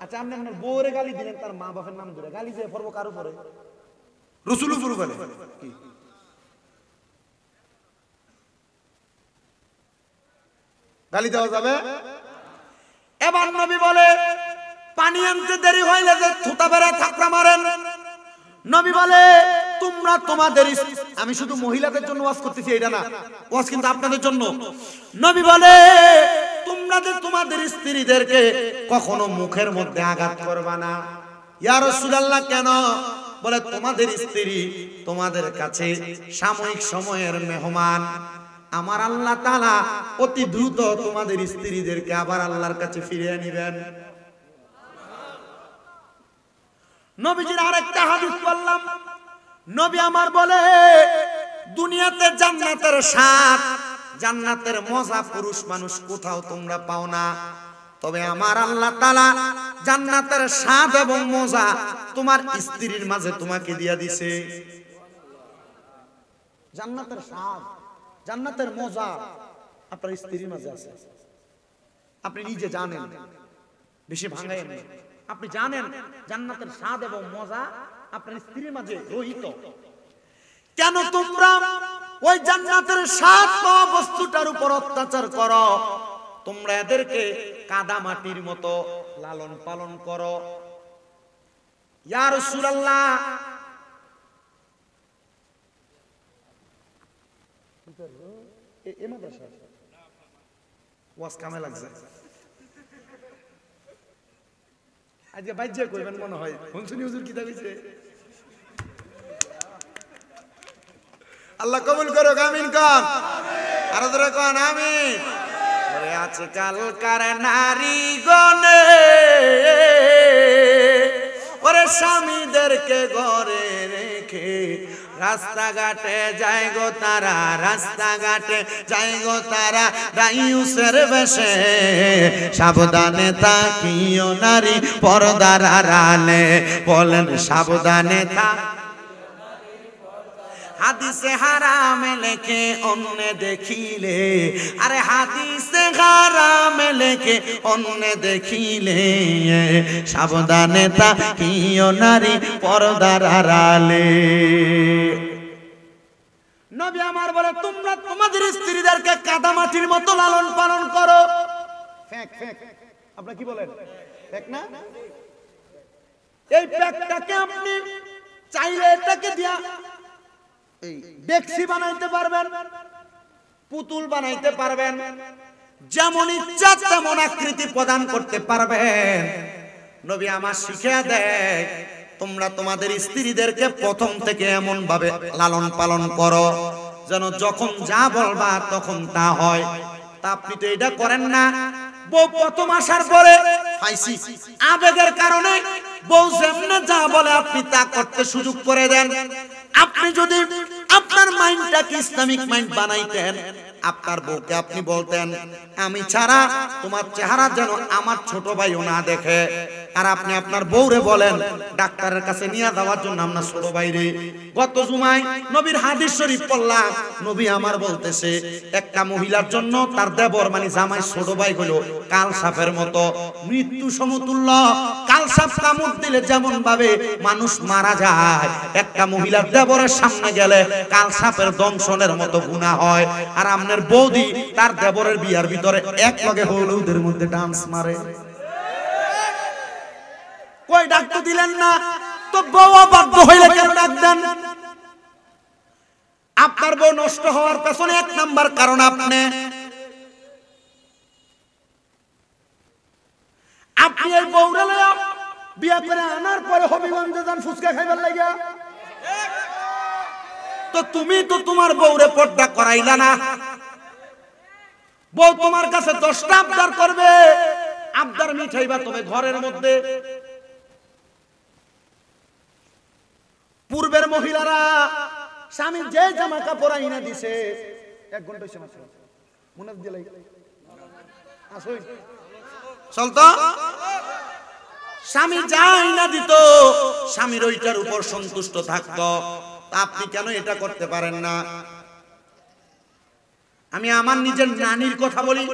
আচ্ছা আপনি আপনার বউরে গালি দিলেন, তার মা বাবার নাম ধরে গালি দিয়ে পড়বো কার উপরে? রাসূল উপরে বলে কি? গালি দেওয়া যাবে? এবার নবী বলে পানি আনতে দেরি হইলে যে থুতা বেড়ে থাকরা মারেন। নবী বলে তোমরা তোমাদের, আমি শুধু মহিলাদের জন্য ওয়াজ করতেছি এটা না, ওয়াজ কিন্তু আপনাদের জন্য। নবী বলে তোমরা তোমাদের স্ত্রীদেরকে কখনো মুখের মধ্যে আঘাত করবা না। ইয়া রাসূলুল্লাহ কেন? বলে তোমাদের স্ত্রী তোমাদের কাছে সাময়িক সময়ের মেহমান, আমার আল্লাহ তাআলা অতি দ্রুত তোমাদের স্ত্রীদেরকে আবার আল্লাহর কাছে ফিরিয়ে নেবেন। নবীজির আরেকটা হাদিস বললাম, নবী আমার বলে দুনিয়াতে জান্নাতের স্বাদ, জান্নাতের মজা পুরুষ মানুষ কোথাও তোমরা পাও না, তবে আমার আল্লাহ তাআলা জান্নাতের স্বাদ এবং মজা তোমার স্ত্রীর মাঝে তোমাকে দিয়া দিছে। জান্নাতের স্বাদ, জান্নাতের মজা আপনার স্ত্রীর মাঝে আছে। আপনি নিজে জানেন, বেশি ভাঙায়েন না, আপনি জানেন জান্নাতের স্বাদ এবং মজা আপনার স্ত্রীর মাঝে রহিত। কেন তোমরা ওই জান্নাতের স্বাদ পাওয়া বস্তুটার উপর অত্যাচার করো? তোমরা এদেরকে কাদা মাটির মতো লালন পালন করো। ইয়া রাসূলুল্লাহ এ মাদ্রাসা ওয়াজ কামে লাগছে, আজকে বাইজে কইবেন মনে হয় হুনসুনি হুজুর কি দাবিছে। আল্লাহ কবুল করো, আমিন কোন, আর ধরে কোন আমিন। ওরে আজকালকার নারী গনে ওরে স্বামীদেরকে ঘরে রেখে রাস্তাঘাটে যায় গো তারা, রাস্তাঘাটে যায় গো তারা রাইউসের বেশে। সাবধানে থাকিও নারী পর্দার আড়ালে, বলেন সাবধানে থাকিও। হাদিসে হারামে লেখে অন্য দেখিলে, আরে হাদিসে হারামে লেখে অন্য দেখিলে, সাবধানে থাকিও নারী পর্দার আড়ালে। নবী আমার বলে তোমরা তোমাদের স্ত্রীদেরকে কাদা মাটির মতো লালন পালন করো। ফেক ফেক, আপনারা কি বলেন? ফেক না? এই ফেকটাকে আপনি চাইলে এটাকে দিয়া ডেক্সি বানাইতে পারবেন, পুতুল বানাইতে পারবেন, যেমন ইচ্ছা তেমন আকৃতি প্রদান করতে পারবেন। নবী আমার শিখিয়ে দেয় তোমরা তোমাদের স্ত্রীদেরকে প্রথম থেকে এমন ভাবে লালন পালন করো যেন যখন যা বলবা তখন তা হয়। তা আপনি তো এটা করেন না। বউ প্রথম আসার পরে পাইছি আবেগের কারণে বউ যেমনে যা বলে আপনি তা করতে সুযোগ করে দেন। আপনি যদি আপনার মাইন্ডটাকে ইসলামিক মাইন্ড বানাইতেন, আপনার বউকে আপনি বলতেন আমি ছাড়া তোমার চেহারা যেন আমার ছোট ভাইও না দেখে, আর আপনি আপনার বউরে বলেন ডাক্তারের কাছে নিয়ে যাওয়ার জন্য আমরা ছোট ভাইরে। গত জুমায় নবীর হাদিস শরীফ পড়লাম, নবী আমার বলতেছে একটা মহিলার জন্য তার দেবর মানে জামাই ছোট ভাই হলো কাল সাপের মতো, মৃত্যু সমতুল্য। কাল সাপ কামড় দিলে যেমন ভাবে মানুষ মারা যায়, একটা মহিলার দেবরের সামনে গেলে কাল সাপের দংশনের মতো গুনাহ হয়। আর আপনার বৌদি তার দেবরের বিয়ার ভিতরে এক লগে হলুদের মধ্যে ডান্স মারে। কই ডাক তো দিলেন না, তো বউ বাধ্য হইলে কেন ডাক দেন? আপনার বউ নষ্ট হওয়ার পেছনে এক নাম্বার কারণ আপনি এই বউরে লয়া বিয়া করে আনার পরে হবিগঞ্জে যান ফুচকা খাইবার লাগিয়া, তো তুমি তো তোমার বউরে পর্দা করাইলা না। বউ তোমার কাছে 10টা আবদার করবে, আবদার মিঠাইবা তবে ঘরের মধ্যে। পূর্বের মহিলারা স্বামী যে জামা কাপড় আইনা দিছে 1 ঘন্টা হইছে মাত্র, মনে দিলাই আসই চলতো, স্বামী যা আইনা দিত স্বামীর ওইটার উপর সন্তুষ্ট থাকতো। আপনি কেন এটা করতে পারেন না? আমি আমার নিজের নানির কথা বলি।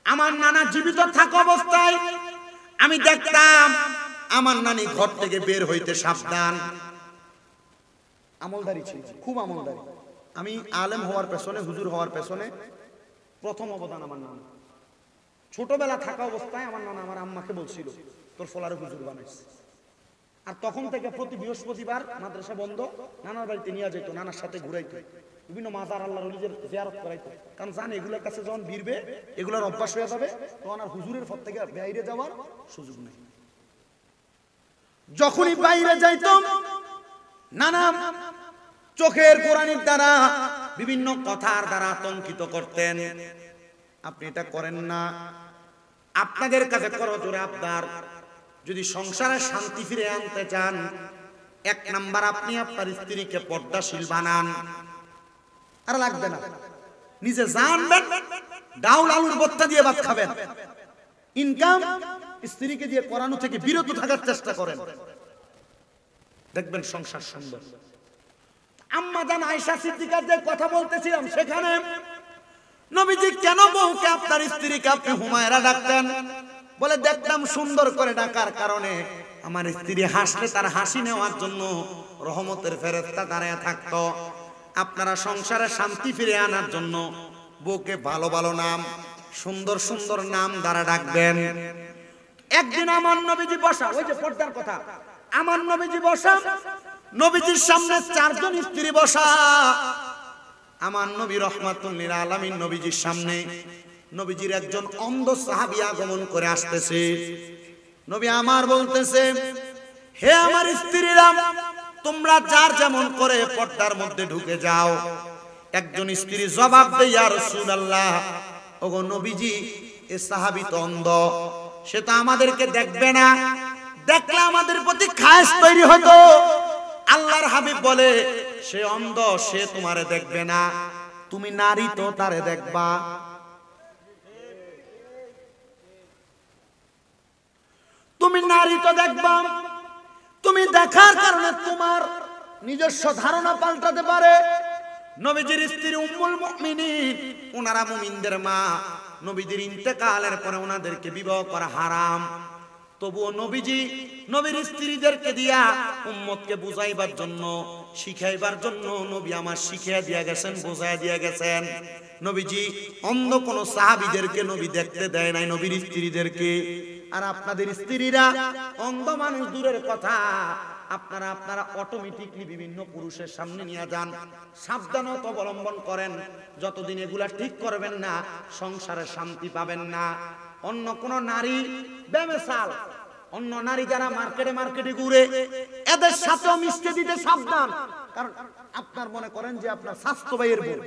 আমার নানা জীবিত থাকা অবস্থায় আমি দেখতাম আমার নানি ঘর থেকে বের হইতে সাবধান। আমলদারি ছিল, খুব আমলদারি। আমি আলেম হওয়ার পেছনে, হুজুর হওয়ার পেছনে প্রথম অবদান আমার নানা। ছোটবেলা থাকা অবস্থায় আমার নানা আমার আম্মাকে বলছিল তোর ফলারে হুজুর বানাইছে। আর তখন থেকে প্রতি বৃহস্পতিবার মাদ্রাসা বন্ধ, নানার বাড়িতে নিয়ে যেত, নানার সাথে ঘুরাইতো, বিভিন্ন মাজার আল্লাহর ওলিদের জিয়ারত করাইতো। কারণ জানে এগুলোর কাছে যখন ভিড়বে এগুলোর অভ্যাস হয়ে যাবে, তখন আর হুজুরের পর থেকে বাইরে যাওয়ার সুযোগ নেই। যখনই বাইরে যাইতো নানা চোখের কোরআনের দ্বারা বিভিন্ন কথার দ্বারা আতঙ্কিত করতেন। আপনি এটা করেন না, আপনাদের কাছে করজোরে আবদার, যদি সংসারে শান্তি ফিরে আনতে চান, এক নাম্বার আপনি আপনার স্ত্রীকে পর্দাশীল বানান। আর লাগবে না, নিজে জানবেন, ডাউল আলুর ভর্তা দিয়ে ভাত খাবেন, ইনকাম স্ত্রীকে দিয়ে করানো থেকে বিরত থাকার চেষ্টা করেন, দেখবেন সংসার সুন্দর। আম্মা জান আয়েশা সিদ্দিকার যে কথা বলতেছিলাম, সেখানে নবীজি কেন বউকে আপনার স্ত্রীকে আপনি হুমায়রা ডাকতেন? বলে দেখতাম সুন্দর করে ডাকার কারণে আমার স্ত্রী হাসলে তার হাসি নেওয়ার জন্য রহমতের ফেরেশতা দাঁড়ায় থাকতো। আপনারা সংসারে শান্তি ফিরে আনার জন্য বউকে ভালো ভালো নাম, সুন্দর সুন্দর নাম দ্বারা ডাকবেন। একদিন আমার নবীজি বসা, ওই যে পর্দার কথা, আমার নবীজি বসা, নবীজির সামনে চারজন স্ত্রী বসা। আমার নবী রাহমাতুল লিল আলামিন নবীজির সামনে, নবীজির একজন অন্ধ সাহাবী আগমন করে আসতেছে। নবী আমার বলতেছে, হে আমার স্ত্রীরা, তোমরা যার যেমন করে পর্দার মধ্যে ঢুকে যাও। একজন স্ত্রী জবাব দেয়, ইয়া রাসূলুল্লাহ, ওগো নবীজি, এ সাহাবী তো অন্ধ, সে তো আমাদেরকে দেখবে না, দেখলে আমাদের প্রতি খায়েশ তৈরি হতো। আল্লাহর হাবিব বলে, সে অন্ধ, সে তোমারে দেখবে না, তুমি নারী তো তারে দেখবা। তুমি নারী তো দেখবা, তুমি দেখার কারণে তোমার নিজস্ব ধারণা পাল্টাতে পারে। নবীজির স্ত্রী উম্মুল মুমিনিন, ওনারা মুমিনদের মা। নবীজির ইন্তেকালের পরে ওনাদেরকে বিবাহ করা হারাম, তবুও নবীজি নবীর স্ত্রীদেরকে দিয়া উম্মতকে বুঝাইবার জন্য, শিখাইবার জন্য নবী আমার শিখিয়ে দিয়া গেছেন, বোঝাই দিয়া গেছেন। নবীজি অন্ধ কোন সাহাবীদেরকে নবী দেখতে দেয় নাই, নবীর স্ত্রীদেরকে। আর আপনাদের স্ত্রীরা অন্ধ মানুষ দূরের কথা, আপনারা অটোমেটিকলি বিভিন্ন পুরুষের সামনে নিয়ে যান। সাবধানতা অবলম্বন করেন, যতদিন এগুলা ঠিক করবেন না সংসারে শান্তি পাবেন না। অন্য কোন নারী বেমেসাল, অন্য নারী যারা মার্কেটে ঘুরে, এদের সাথেও মিশতে দিতে সাবধান। কারণ আপনার মনে করেন যে আপনার স্বাস্থ্য ভাইয়ের বউ,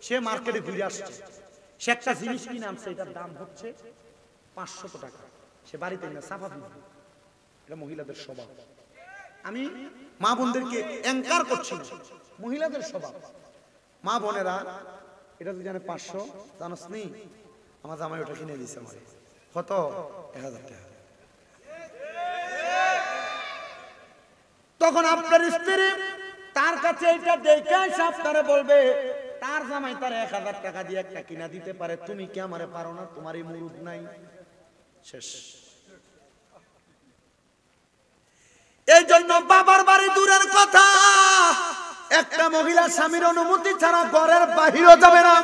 সে মার্কেটে ঘুরে আসছে, সে একটা জিনিস কিনে আনছে, এটার দাম হচ্ছে 500 টাকা, সে বাড়িতে না সাফা দিবে, এটা মহিলাদের স্বভাব। আমি মা বোনদেরকে এনকার করছি না, মহিলাদের স্বভাব। মা বোনেরা, এটা তুই জানে 500, জানোস নি? আমার জামাই ওটা কিনে দিয়েছে আমারে, কত? 1000 টাকা। তখন আপনার স্ত্রী তার কাছে এটা দেখে আপনারা বলবে, তার জামাই তার 1000 টাকা দিয়ে একটা কিনা দিতে পারে, তুমি কি আমারে পারো না? তোমার এই মুরুদ নাই। শেষ। এই জন্য বাবার বাড়ি দূরের কথা, একটা মহিলা স্বামীর অনুমতি ছাড়া ঘরের বাহিরও যাবে না।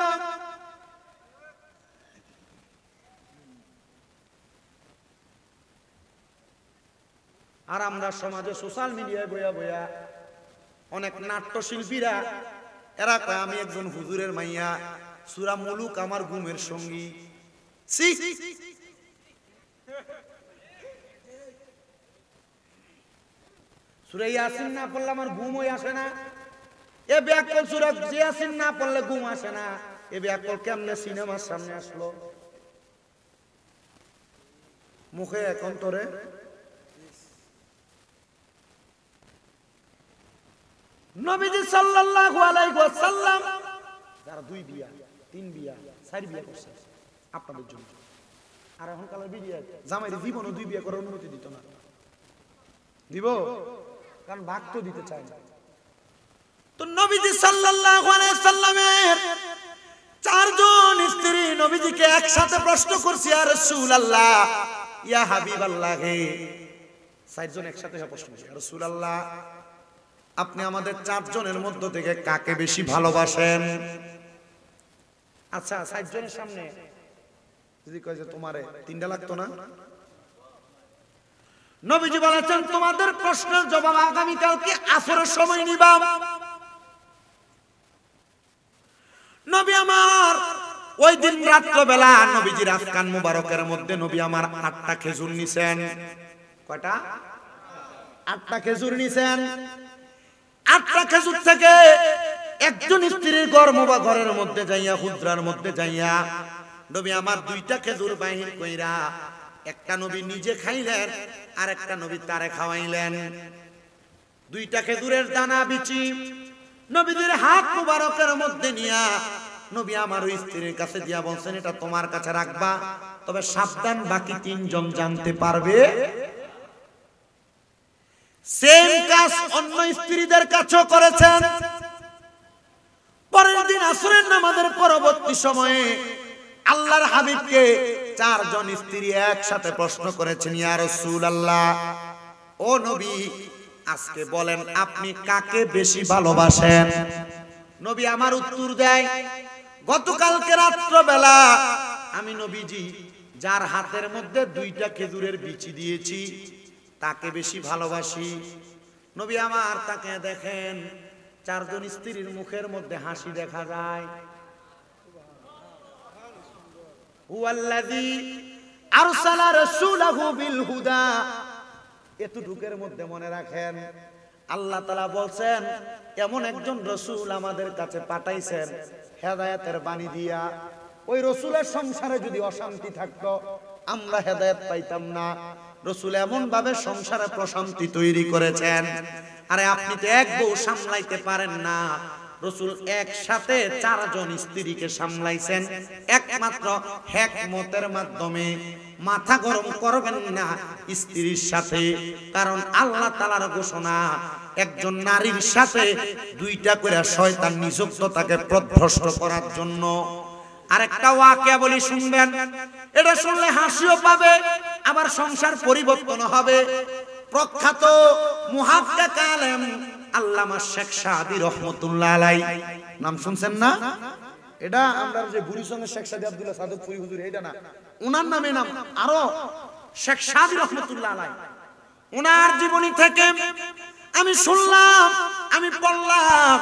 আর আমরা সমাজে সোশ্যাল মিডিয়ায় বইয়া বইয়া অনেক নাট্যশিল্পীরা, এরা কয় আমি একজন হুজুরের মাইয়া, সূরা মুলুক আমার ঘুমের সঙ্গী। সূরা ইয়াসিন না পড়লে আমার ঘুমই আসে না। এ ব্যাকল সূরা ইয়াসিন না পড়লে ঘুম আসে না। এ ব্যাকল কেমনে সিনেমার সামনে আসলো? মুখে এখন তোরে নবীজি সাল্লাল্লাহু আলাইহি ওয়াসাল্লাম যারা 2 বিয়া 3 বিয়া 4 বিয়া করছে আপনাদের জন্য, আর এখন কালের বিয়া জামাইরে জীবনও 2 বিয়া করার অনুমতি দিত না। দিব? কারণ ভাগ তো দিতে চায় না। তো নবীজি সাল্লাল্লাহু আলাইহি সাল্লামের 4 জন স্ত্রী নবীজিকে একসাথে প্রশ্ন করছে, ইয়া রাসূলুল্লাহ, ইয়া হাবিবাল্লাহ, হে 4 জন একসাথে প্রশ্ন করছে, ইয়া রাসূলুল্লাহ, আপনি আমাদের 4 জনের মধ্য থেকে কাকে বেশি ভালোবাসেন? আচ্ছা, 4 জনের সামনে যদি কয় যে তোমারে 3টা লাগতো না? নবীজি বলেছেন তোমাদের প্রশ্নের জবাব আগামীকালকে আসরের সময় নিবা। নবী আমার ওই দিন রাত্রবেলা নবীজির আফকান মুবারকের মধ্যে নবী আমার 8টা খেজুর নিছেন। কয়টা? 8টা খেজুর নিছেন। 8টা খেজুর থেকে একজন স্ত্রীর ঘরের মধ্যে যাইয়া, হুজরার মধ্যে যাইয়া নবী আমার 2টা খেজুর বাহির কইরা একটা নবী নিজে খাইলেন আর একটা নবী তারে খাওয়াইলেন। 2টা খেজুরের দানা বিচি নবীদের হাত মুবারকের মধ্যে নিয়া নবী আমার ওই স্ত্রীর কাছে দিয়া বলছেন এটা তোমার কাছে রাখবা, তবে সাবধান বাকি 3 জন জানতে পারবে। সেম কাজ অন্য স্ত্রীদের কাছেও করেছেন। পরের দিন আসরের নামাজের পরবর্তী সময়ে আল্লাহর হাবিবকে 4 জন স্ত্রী একসাথে প্রশ্ন করেছেন, ইয়া রাসূলুল্লাহ, ও নবী আজকে বলেন আপনি কাকে বেশি ভালোবাসেন? নবী আমার উত্তর দেয়, গতকালকে রাত্রবেলা আমি নবীজি যার হাতের মধ্যে 2টা খেজুরের বিচি দিয়েছি তাকে বেশি ভালোবাসি। নবী আমার তাকে দেখেন 4 জন স্ত্রীর মুখের মধ্যে হাসি দেখা যায়। হুয়াল্লাযী আরসালা রাসূলাহু বিল হুদা, এতটুকের মধ্যে মনে রাখেন আল্লাহ তাআলা বলছেন এমন একজন রাসূল আমাদের কাছে পাঠাইছেন হেদায়েতের বাণী দিয়া। ওই রাসূলের সংসারে যদি অশান্তি থাকতো আমরা হেদায়েত পাইতাম না। রাসূল এমন ভাবে সংসারে প্রশান্তি তৈরি করেছেন। আরে আপনি তো এক বউ সামলাইতে পারেন না, রাসূল একসাথে 4 জন স্ত্রীকে সামলাইছেন একমাত্র হিকমতের মাধ্যমে। মাথা গরম করবেন না স্ত্রীর সাথে, কারণ আল্লাহ তাআলার ঘোষণা একজন নারীর সাথে 2টা করে শয়তান নিযুক্ত তাকে পথভ্রষ্ট করার জন্য। আরেকটা ওয়াকিয়া বলি শুনবেন, এটা শুনলে হাসিও পাবে আবার সংসার পরিবর্তন হবে। প্রখ্যাত মুহাক্কিক আলেম আল্লামা শেখ সাদী রহমাতুল্লাহ আলাইহি, নাম শুনছেন না? এটা আমরা যে বুড়ি সঙ্গে শেখ সাদী আব্দুল্লাহ সাদতপুরি হুজুর, এটা না, ওনার নামে নাম আরো শেখ সাদী রহমাতুল্লাহ আলাইহি। ওনার জীবনী থেকে আমি শুনলাম, আমি পড়লাম।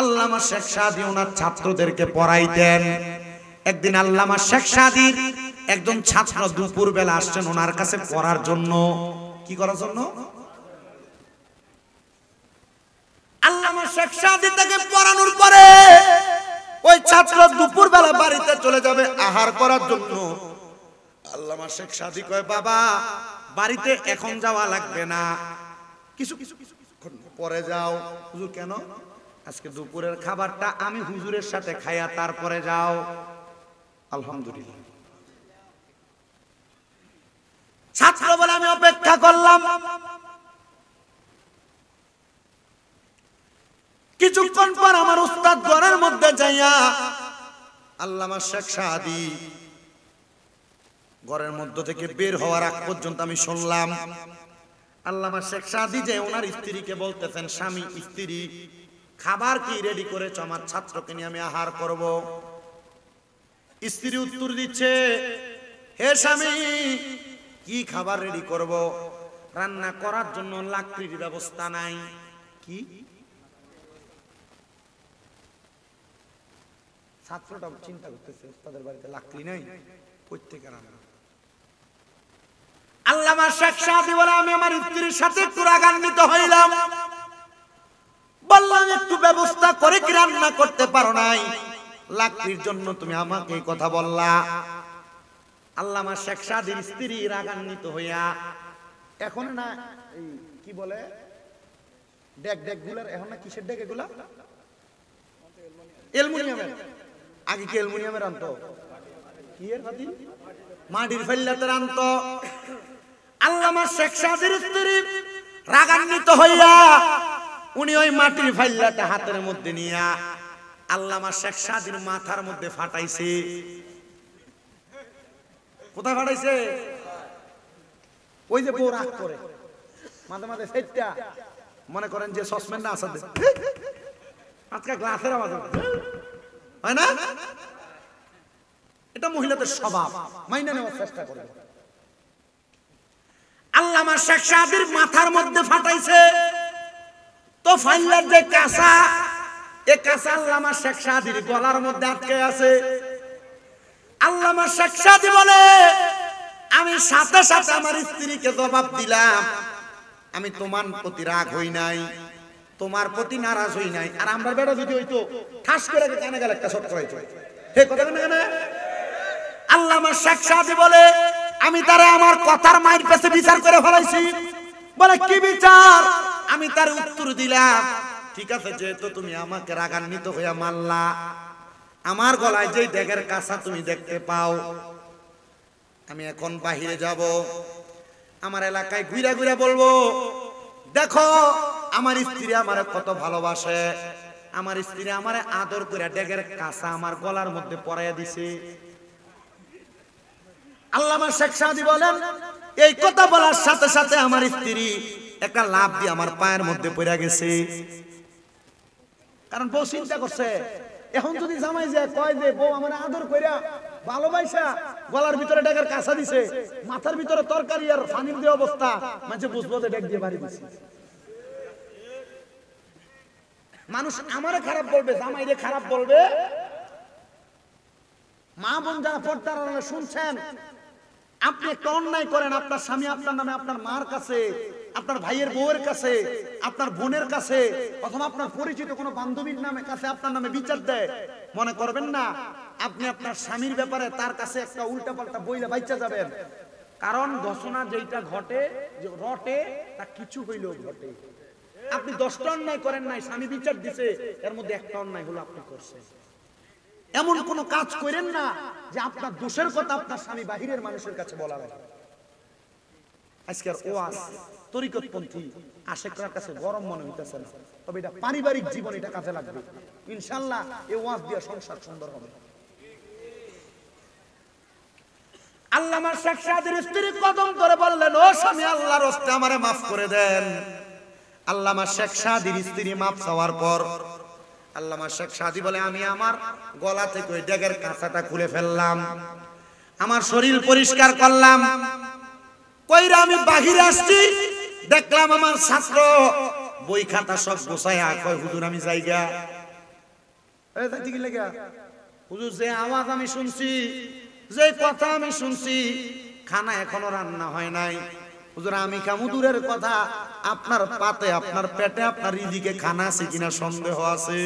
আল্লামা শেখ সাদী ওনার ছাত্রদেরকে পড়াইতেন। একদিন আল্লামা শেখ সাদীর একজন ছাত্র দুপুর বেলা আসছেন ওনার কাছে পড়ার জন্য। কি করার জন্য? আল্লামা শেখ সাদী তাকে পড়ানোর পরে ওই ছাত্র দুপুর বেলা বাড়িতে চলে যাবে আহার করার জন্য। আল্লামা শেখ সাদী কয়, বাবা বাড়িতে এখন যাওয়া লাগবে না, কিছু পরে যাও। হুজুর কেন? আজকে দুপুরের খাবারটা আমি হুজুরের সাথে খাইয়া তারপরে যাও। আলহামদুলিল্লাহ। ছাত্র বলে আমি অপেক্ষা করলাম। কিছুক্ষণ পর আমার উস্তাদ ঘরের মধ্যে যাইয়া আল্লামা শেখ সাদী ঘরের মধ্য থেকে বের হওয়ার আগ পর্যন্ত আমি শুনলাম আল্লামা শেখ সাদী যে ওনার স্ত্রীকে বলতেছেন, স্বামী স্ত্রী খাবার কি রেডি করেছ? আমার ছাত্রকে নিয়ে আমি আহার করব। স্ত্রী উত্তর দিচ্ছে, হে স্বামী কি খাবার রেডি করব? রান্না করার জন্য লাকড়ির ব্যবস্থা নাই। কি? ছাত্রটা চিন্তা করতেছে তাদের বাড়িতে লাকড়ি নাই, প্রত্যেকে রান্না। আল্লামা শেখ সাদী বলে আমি আমার স্ত্রীর সাথে একটু রাগান্বিত হইলাম, বললাম একটু ব্যবস্থা করে কি রান্না করতে পারো নাই? লাকড়ির জন্য তুমি আমাকে এই কথা বললা। আল্লামা শেখ সাদীর স্ত্রী রাগান্বিত হইয়া এখন না এই কি বলে ডেক ডেক গুলার, এখন না কিসের ডেক এগুলা? অ্যালুমিনিয়ামের। আগে কি অ্যালুমিনিয়ামের আনতো? কি এর বাতি? মাটির ফাইল্লাতে আনতো। আল্লামা শেখ সাদীর স্ত্রী রাগান্বিত হইয়া উনি ওই মাটির ফাইল্লাটা হাতের মধ্যে নিয়া আল্লামা শেখ সাদীর মাথার মধ্যে ফাটাইছে। কোথায় ফাটাইছে? ওই যে বউ রাগ করে মাঝে মাঝে সেটটা মনে করেন যে সসম্যান না আসাদে আজকে গ্লাসের আওয়াজ হয় না, এটা মহিলাদের স্বভাব, মাইনা নেওয়ার চেষ্টা করে। আল্লামা শেখ সাদির মাথার মধ্যে ফাটাইছে, তো ফাইলার যে কাঁসা, এ কাঁসা আল্লামা শেখ সাদির গলার মধ্যে আটকে আছে। আল্লামা শেখ সাদি বলে, আমি সাথে সাথে আমার স্ত্রীকে জবাব দিলাম, আমি তোমার প্রতি রাগ হই নাই, তোমার প্রতি নারাজ হই নাই। আর আমরা বেটা যদি হইতো ঠাস করে কানে গেল একটা শট করাইতো, হে কথা কেন কেন? আল্লামা শেখ সাদি বলে, আমি তারা আমার কথার মায়ের কাছে বিচার করে ফেলাইছি। বলে কি বিচার? আমি তার উত্তর দিলাম, ঠিক আছে, যেহেতু তুমি আমাকে রাগান্বিত হইয়া মারলা, আমার গলায় যে ড্যাগের কাঁসা তুমি দেখতে পাও, আমি এখন বাহিরে যাব, আমার এলাকায় ঘুরে ঘুরে বলবো, দেখো আমার স্ত্রী আমারে কত ভালোবাসে, আমার স্ত্রী আমারে আদর করে ড্যাগের কাঁসা আমার গলার মধ্যে পরাইয়া দিছে। আল্লামা শেখ সাদি বলেন, এই কথা বলার সাথে সাথে আমার স্ত্রী একটা লাফ দিয়ে আমার পায়ের মধ্যে পড়ে গেছে। কারণ বউ চিন্তা করছে, এখন যদি জামাই যায় কয় যে বউ আমার আদর কইরা ভালোবাসা গলার ভিতরে ডেকের কাঁসা দিছে, মাথার ভিতরে তরকারি আর পানির দিয়ে অবস্থা, মানে বুঝবো যে ডেক দিয়ে বাড়ি দিছে। মানুষ আমারে খারাপ বলবে, জামাইরে খারাপ বলবে। মা বোন যারা পর্দার আড়ালে শুনছেন, আপনি একটা অন্যায় করেন, আপনার স্বামী আপনার নামে আপনার মার কাছে, আপনার ভাইয়ের বউয়ের কাছে, আপনার বোনের কাছে, অথবা আপনার পরিচিত কোনো বান্ধবীর নামে কাছে আপনার নামে বিচার দেয়, মনে করবেন না আপনি আপনার স্বামীর ব্যাপারে তার কাছে একটা উল্টা পাল্টা বইলে বাইচা যাবেন। কারণ ঘোষণা যেটা ঘটে রটে তা কিছু হইলেও ঘটে। আপনি 10টা অন্যায় করেন নাই, স্বামী বিচার দিছে, এর মধ্যে একটা অন্যায় হলো আপনি করছেন। এমন কোন কাজ করেন না যে আপনার দোষের কথা আপনার স্বামী বাহিরের মানুষের কাছে বলা লাগে। আজকের ওয়াজ তরিকতপন্থী আশেকরার কাছে গরম মনে হইতেছে না, তবে এটা পারিবারিক জীবন, এটা কাজে লাগবে ইনশাআল্লাহ। এই ওয়াজ দিয়ে সংসার সুন্দর হবে। আল্লামা শেখ সাদির স্ত্রী কদম ধরে বললেন, ও স্বামী, আল্লাহর রাস্তায় আমারে maaf করে দেন। আল্লামা শেখ সাদির স্ত্রী maaf চাওয়ার পর আল্লামা শেখ সাদি বলে, আমি আমার গলা থেকে ওই ড্যাগের কাঁসাটা খুলে ফেললাম, আমার শরীর পরিষ্কার করলাম, কইরা আমি বাহিরে আসছি, দেখলাম আমার ছাত্র বই খাতা সব গোছায়া কয়, হুজুর আমি যাইগা। এই যাইতে কি লাগা? হুজুর যে আওয়াজ আমি শুনছি, যে কথা আমি শুনছি, খানা এখনো রান্না হয় নাই। হুজুর আমি খামু দূরের কথা, আপনার পাতে আপনার পেটে আপনার রিজিকে খানা আছে কিনা সন্দেহ আছে।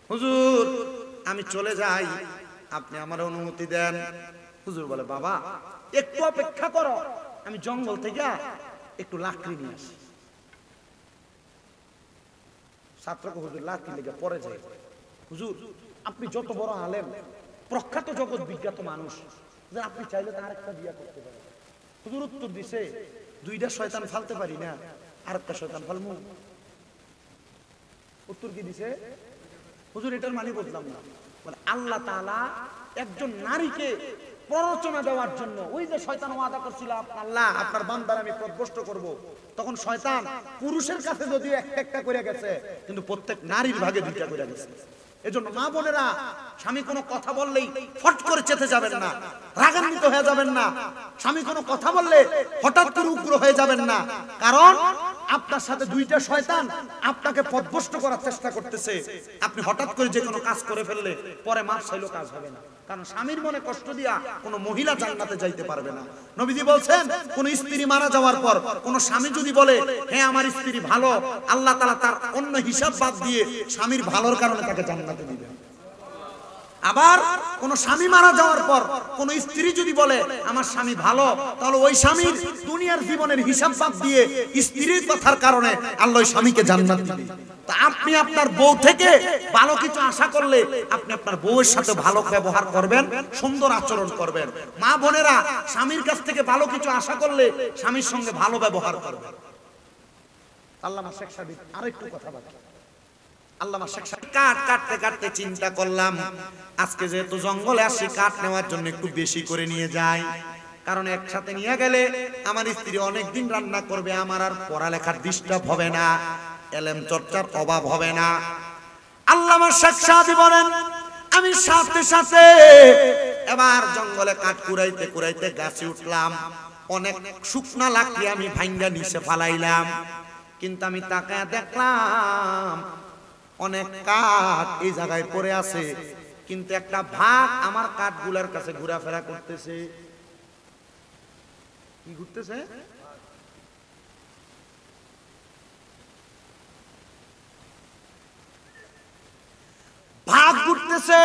হুজুর আমি চলে যাই, আপনি আমার অনুমতি দেন। হুজুর বলে, বাবা একটু অপেক্ষা করো, আমি জঙ্গল থেকে একটু লাকড়ি নিয়ে আসি। ছাত্রকে হুজুর লাকড়ি লেগে পরে যায়। হুজুর আপনি যত বড় আলেম, প্রখ্যাত জগৎ বিখ্যাত মানুষ, যে আপনি চাইলে তার একটা বিয়া করতে পারেন। হুজুর উত্তর দিছে, দুইটা শয়তান ফালতে পারি না, আরেকটা শয়তান ফালমু। উত্তর কি দিছে? হুজুর এটার মানে বুঝলাম না। মানে আল্লাহ তাআলা একজন নারীকে প্ররোচনা দেওয়ার জন্য, ওই যে শয়তান ওয়াদা করছিল, আল্লাহ আপনার বান্দার আমি পথভ্রষ্ট করব, তখন শয়তান পুরুষের কাছে যদিও একটা একটা করে গেছে, কিন্তু প্রত্যেক নারীর ভাগে দুইটা করে গেছে। এজন্য মা বোনেরা, স্বামী কোনো কথা বললেই ফট করে চেতে যাবেন না, রাগান্বিত হয়ে যাবেন না। স্বামী কোনো কথা বললে হঠাৎ করে উগ্র হয়ে যাবেন না, কারণ আপনার সাথে দুইটা শয়তান আপনাকে পথভ্রষ্ট করার চেষ্টা করতেছে। আপনি হঠাৎ করে যে কোনো কাজ করে ফেললে পরে মাফ চাইলেও কাজ হবে না, কারণ স্বামীর মনে কষ্ট দিয়া কোনো মহিলা জান্নাতে যাইতে পারবে না। নবীজি বলছেন, কোন স্ত্রী মারা যাওয়ার পর কোন স্বামী যদি বলে, হ্যাঁ আমার স্ত্রী ভালো, আল্লাহ তাআলা তার অন্য হিসাব বাদ দিয়ে স্বামীর ভালোর কারণে তাকে জান্নাতে দিবেন। আবার কোন স্বামী মারা যাওয়ার পর কোন স্ত্রী যদি বলে আমার স্বামী ভালো, তাহলে ওই স্বামীর দুনিয়ার জীবনের হিসাব বাদ দিয়ে স্ত্রীর কথার কারণে আল্লাহ ওই স্বামীকে জান্নাত দিবে। তা আপনি আপনার বউ থেকে ভালো কিছু আশা করলে আপনি আপনার বউয়ের সাথে ভালো ব্যবহার করবেন, সুন্দর আচরণ করবেন। মা বোনেরা, স্বামীর কাছ থেকে ভালো কিছু আশা করলে স্বামীর সঙ্গে ভালো ব্যবহার করবেন। আল্লামা শেখ সাদি আরেকটু কথা বলেন। আল্লামা শেখ সাদি কাঠ কাটতে কাটতে চিন্তা করলাম, আজকে যেহেতু জঙ্গলে আসি, কাঠ নেওয়ার জন্য একটু বেশি করে নিয়ে যাই, কারণ একসাথে নিয়ে গেলে আমার স্ত্রী অনেকদিন রান্না করবে, আমার আর পড়ালেখার ডিস্টার্ব হবে না, এলেম চর্চার অভাব হবে না। আল্লামা শেখ সাদি বলেন, আমি সাথে সাথে এবার জঙ্গলে কাঠ কুড়াইতে কুড়াইতে গাছে উঠলাম। অনেক শুকনা লাকড়ি আমি ভাঙ্গা নিচে ফালাইলাম, কিন্তু আমি তাকায় দেখলাম অনেক কাঠ এই জায়গায় পড়ে আছে, কিন্তু একটা ভাগ আমার কাঠগুলার কাছে ঘোরাফেরা করতেছে। কি ঘুরতেছে? ভাগ ঘুরতেছে।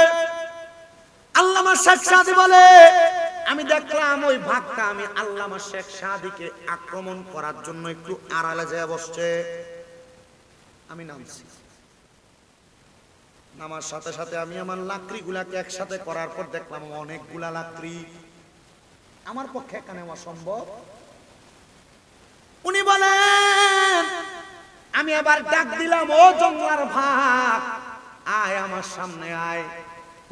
আল্লামা শেখ সাদী বলে, আমি দেখলাম ওই ভাগটা আমি আল্লামা শেখ সাদীকে আক্রমণ করার জন্য একটু আড়ালে যেয়ে বসছে। আমি নামছি, নামার সাথে সাথে আমি আমার লাকড়িগুলাকে একসাথে করার পর দেখলাম অনেকগুলা লাকড়ি, আমার পক্ষে এখানে অসম্ভব। উনি বলেন, আমি আবার ডাক দিলাম, ও জঙ্গলার ভাগ, আয় আমার সামনে আয়।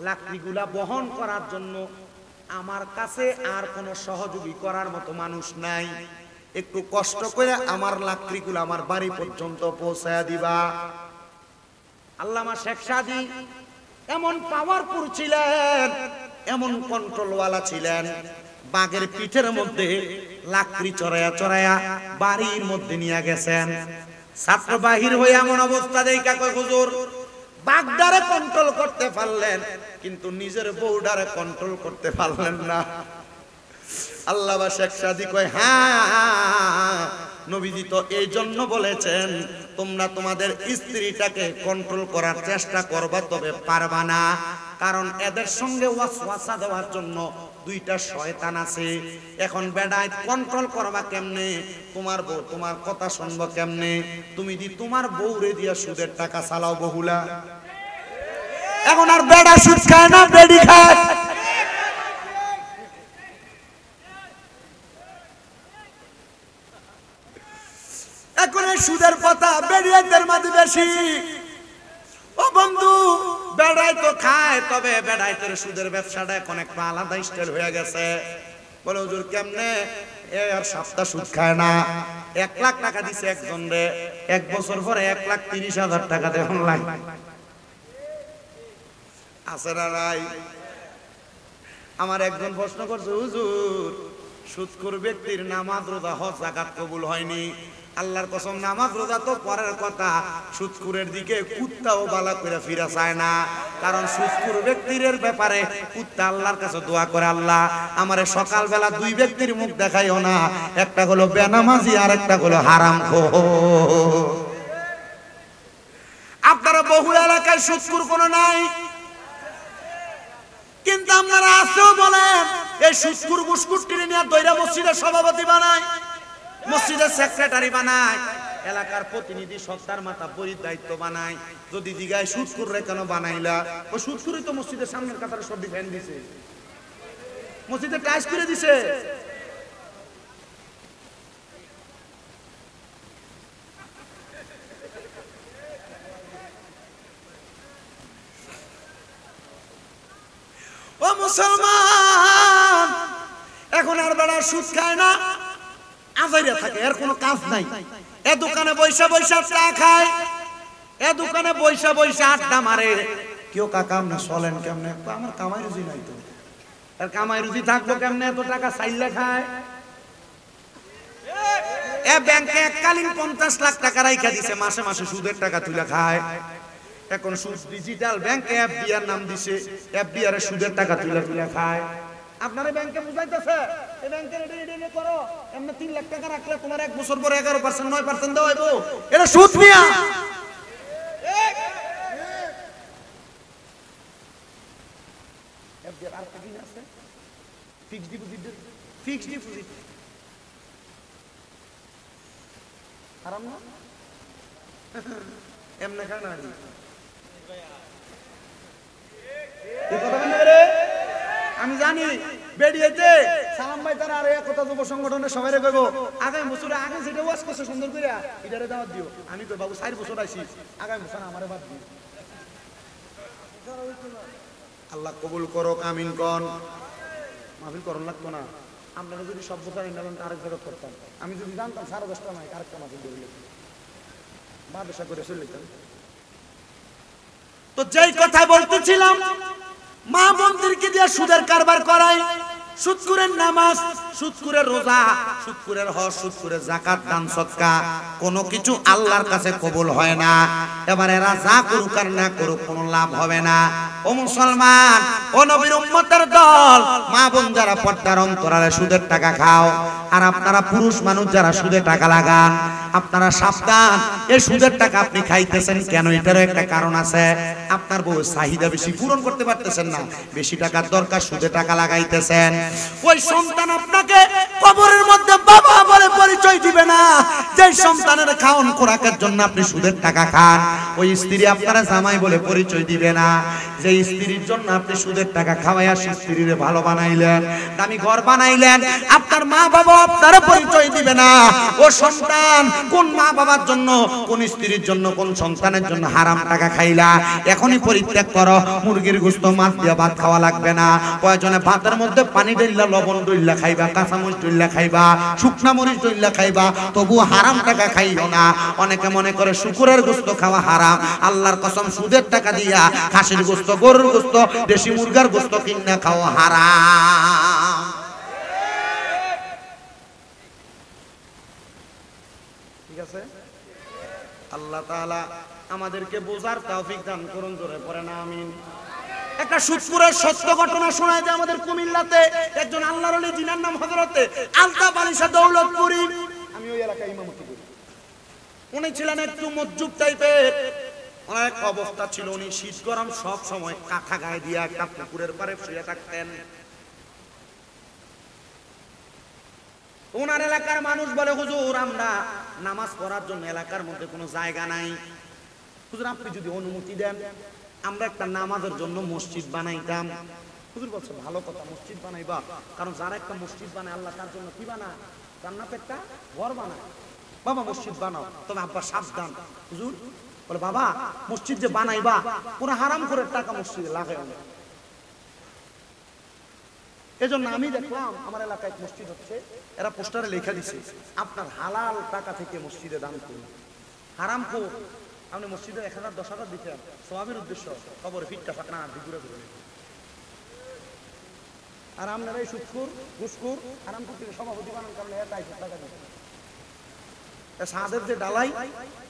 লাকড়িগুলা বহন করার জন্য আমার কাছে আর কোনো সহযোগী করার মতো মানুষ নাই, একটু কষ্ট করে আমার লাকড়িগুলো আমার বাড়ি পর্যন্ত পৌঁছায়া দিবা। আল্লামা শেখ সাদী এমন পাওয়ারফুল ছিলেন, এমন কন্ট্রোলওয়ালা ছিলেন, বাঘের পিঠের মধ্যে লাকড়ি চড়াইয়া চড়াইয়া বাড়ির মধ্যে নিয়ে গেছেন। ছাত্র বাহির হয়ে এমন অবস্থা দেখা কয়, হুজুর বাগদারে কন্ট্রোল করতে পারলেন, কিন্তু নিজের বউডারে কন্ট্রোল করতে পারলেন না। আল্লামা শেখ সাদী কয়, হ্যাঁ নবীজি তো এই জন্য বলেছেন, তোমরা তোমাদের স্ত্রীটাকে কন্ট্রোল করার চেষ্টা করবা, তবে পারবা না, কারণ এদের সঙ্গে ওয়াসওয়াসা দেওয়ার জন্য দুইটা শয়তান আছে। এখন বেড়াই কন্ট্রোল করবা কেমনে? তোমার বউ তোমার কথা শুনবো কেমনে? তুমি দি তোমার বউরে দিয়া সুদের টাকা চালাও বহুলা। এখন আর বেড়া সুদ খায় না, বেডি খায়। এখন সুদের কথা বেড়িয়াদের মাঝে বেশি। ও বন্ধু, বেড়াই তো খায়, তবে বেড়াইতের সুদের ব্যবসাটা এখন একটা আলাদা স্টাইল হয়ে গেছে। বলে হুজুর কেমনে? আর সপ্তাহ সুদ খায় না। 1 লাখ টাকা দিছে একজন রে, 1 বছর পরে 1,30,000 টাকা দেন লাগে। আছে না নাই? আমার একজন প্রশ্ন করছে, হুজুর সুদখোর ব্যক্তির নামাজ রোজা হজ যাকাত কবুল হয়নি। আল্লাহর কসম, নামাজ রোজা তো পরের কথা, সুদখোরের দিকে কুত্তাও বালা করে ফিরা চায় না, কারণ সুদখোর ব্যক্তির ব্যাপারে কুত্তা আল্লাহর কাছে দোয়া করে, আল্লাহ আমারে সকালবেলা 2 ব্যক্তির মুখ দেখাইও না, একটা হলো বেনামাজি আর একটা হলো হারামখোর। আপনারা বহু এলাকায় সুদখোর কোনো নাই, কিন্তু আপনারা আছেও বলেন এই সুদখোর বুসকুট্টিরে নিয়ে দইরা মসজিদের সভাপতি বানায়, মসজিদের সেক্রেটারি বানায়, এলাকার প্রতিনিধি সত্তার মাথা পরির দায়িত্ব বানায়। যদি জিগায় সুদখোররে কেন বানাইলা? ও সুদখোরই তো মসজিদের সামনের কাতারে সর্দি ফ্যান দিছে, মসজিদে টাইস করে দিছে। ও মুসলমান, এখন আর বেড়া সুদ খায় না, আজাইরা থাকে, এর কোনো কাজ নাই। এ দোকানে বৈশা বৈশা চা খায়, এ দোকানে বৈশা বৈশা আড্ডা মারে। কেউ কাকা না চলেন কেমনে? আমার কামাই রুজি নাই তো। আর কামাই রুজি থাকবো কেমনে? এত টাকা চাইলে খায়। এ ব্যাংকে এককালীন 50 লাখ টাকা রাইখা দিছে, মাসে মাসে সুদের টাকা তুলে খায়। এখন সুদ ডিজিটাল ব্যাংকে এফডিআর নাম দিছে, এফডিআর এর সুদের টাকা তুলে তুলে খায়। আপনারা ব্যাংকে বুঝাইতেছে এই ব্যাংকের এটা করো, এমনি 3 লাখ টাকা রাখলে তোমার 1 বছর পরে 11% 9% দেওয়া হইবো। এটা সুদ মিয়া। এফডিআর আর কি আছে? ফিক্সড ডিপোজিট হারাম না? এমনি খায় না। আমি জানি বেরিয়েছে সালাম ভাই তারা আর একতা যুব সংগঠনের সবাই কইব আগামী বছরে আগে যেটা ওয়াজ করছে সুন্দর করে এটারে দাওয়াত দিও। আমি কই বাবু 4 বছর আইছি, আগামী বছর আমারে বাদ দিও। আল্লাহ কবুল করুক, আমিন কোন। মাহফিল করন লাগতো না, আপনারা যদি সব বছর ইন্ডালন আরেক জায়গা করতাম, আমি যদি জানতাম 10:30 নাই আরেকটা মাহফিল করলে বাদেশা করে চলে যেতাম। তো যেই কথা বলতেছিলাম, মা বোনদেরকে দিয়ে সুদের কারবার করাই, সুদখোরের নামাজ, সুদখোরের রোজা, সুদখোরের হজ, সুদখোরের যাকাত, দান সদকা কোনো কিছু আল্লাহর কাছে কবুল হয় না। এবার এরা যা করুক আর না করুক কোনো লাভ হবে না। ও মুসলমান, ও নবীর উম্মতের দল, মা বোন যারা পর্দার অন্তরালে সুদের টাকা খাও, আর আপনারা পুরুষ মানুষ যারা সুদে টাকা লাগান, আপনারা সাবধান। এই সুদের টাকা আপনি খাইতেছেন কেন? এটারও একটা কারণ আছে। আপনার বউ চাহিদা বেশি পূরণ করতে পারতেছেন না, বেশি টাকার দরকার, সুদে টাকা লাগাইতেছেন। ওই সন্তান আপনাকে কবরের মধ্যে বাবা বলে পরিচয় দিবে না। যে সন্তানের খাওন খোরাকের জন্য আপনি সুদের টাকা খান, ওই স্ত্রী আপনারা জামাই বলে পরিচয় দিবে না। যে স্ত্রীর জন্য আপনি সুদের টাকা খাওয়াইয়া স্ত্রীরে ভালো বানাইলেন, দামি ঘর বানাইলেন, আপনার মা বাবা আপনার পরিচয় দিবে না। ও সন্তান, কোন মা বাবার জন্য, কোন স্ত্রীর জন্য, কোন সন্তানের জন্য হারাম টাকা খাইলা? এখনই পরিত্যাগ করো। মুরগির গোশত, মাছ দিয়ে ভাত খাওয়া লাগবে না। প্রয়োজনে ভাতের মধ্যে পানি ডইল্লা, লবণ ডইল্লা খাইবা, কাঁচামরিচ ডইল্লা খাইবা, শুকনা মরিচ ডইল্লা খাইবা, তবু হারাম টাকা খাইও না। অনেকে মনে করে শুকুরের গোশত খাওয়া হারাম। আল্লাহর কসম, সুদের টাকা দিয়া খাসির গোশত, গরুর গোশত, দেশি মুরগার গোশত কিনা খাওয়া হারাম। ঠিক আছে? আল্লাহ তাআলা আমাদেরকে বোঝার তৌফিক দান করুন। জোরে পড়েন আমিন। একটা সুদখোরের সত্য ঘটনা শোনায় যে আমাদের কুমিল্লাতে একজন আল্লাহর ওলি, জিনার নাম হযরতে আলতাফ আলী শাহ দৌলতপুরি। আমি ওই এলাকায় ইমামতি করি। উনি ছিলেন একটু মজ্জুব টাইপের, অনেক অবস্থা ছিল। উনি শীত গরম সব সময় কাঁথা গায়ে দিয়ে একটা পুকুরের পাড়ে শুয়ে থাকতেন। ওনার এলাকার মানুষ বলে, হুজুর আমরা নামাজ পড়ার জন্য এলাকার মধ্যে কোনো জায়গা নাই, হুজুর আপনি যদি অনুমতি দেন আমরা একটা নামাজের জন্য মসজিদ বানাইতাম। হুজুর বলছে, ভালো কথা, মসজিদ বানাইবা। কারণ যারা একটা মসজিদ বানায় আল্লাহ তার জন্য কি বানায়? জান্নাতে একটা ঘর বানায়। বাবা মসজিদ বানাও, তবে আব্বা সাবধান। হুজুর বলে, বাবা মসজিদ যে বানাইবা পুরো হারাম করে টাকা মসজিদে লাগাইও না। এজন্য আমি দেখলাম আমার এলাকায় মসজিদ হচ্ছে, এরা পোস্টারে লেখা দিছে আপনার হালাল টাকা থেকে মসজিদে দান করুন। হারাম কো আপনি মসজিদে 1000 10,000 দিতেন, সওয়াবের উদ্দেশ্য কবরে ফিটটা ফাঁকনা দিগুড়ে ঘুরে। আর আপনারা এই সুদখোর, ঘুষখোর, হারাম করতে সভাপতি বানান কারণে টাকা দিতে। সাদের যে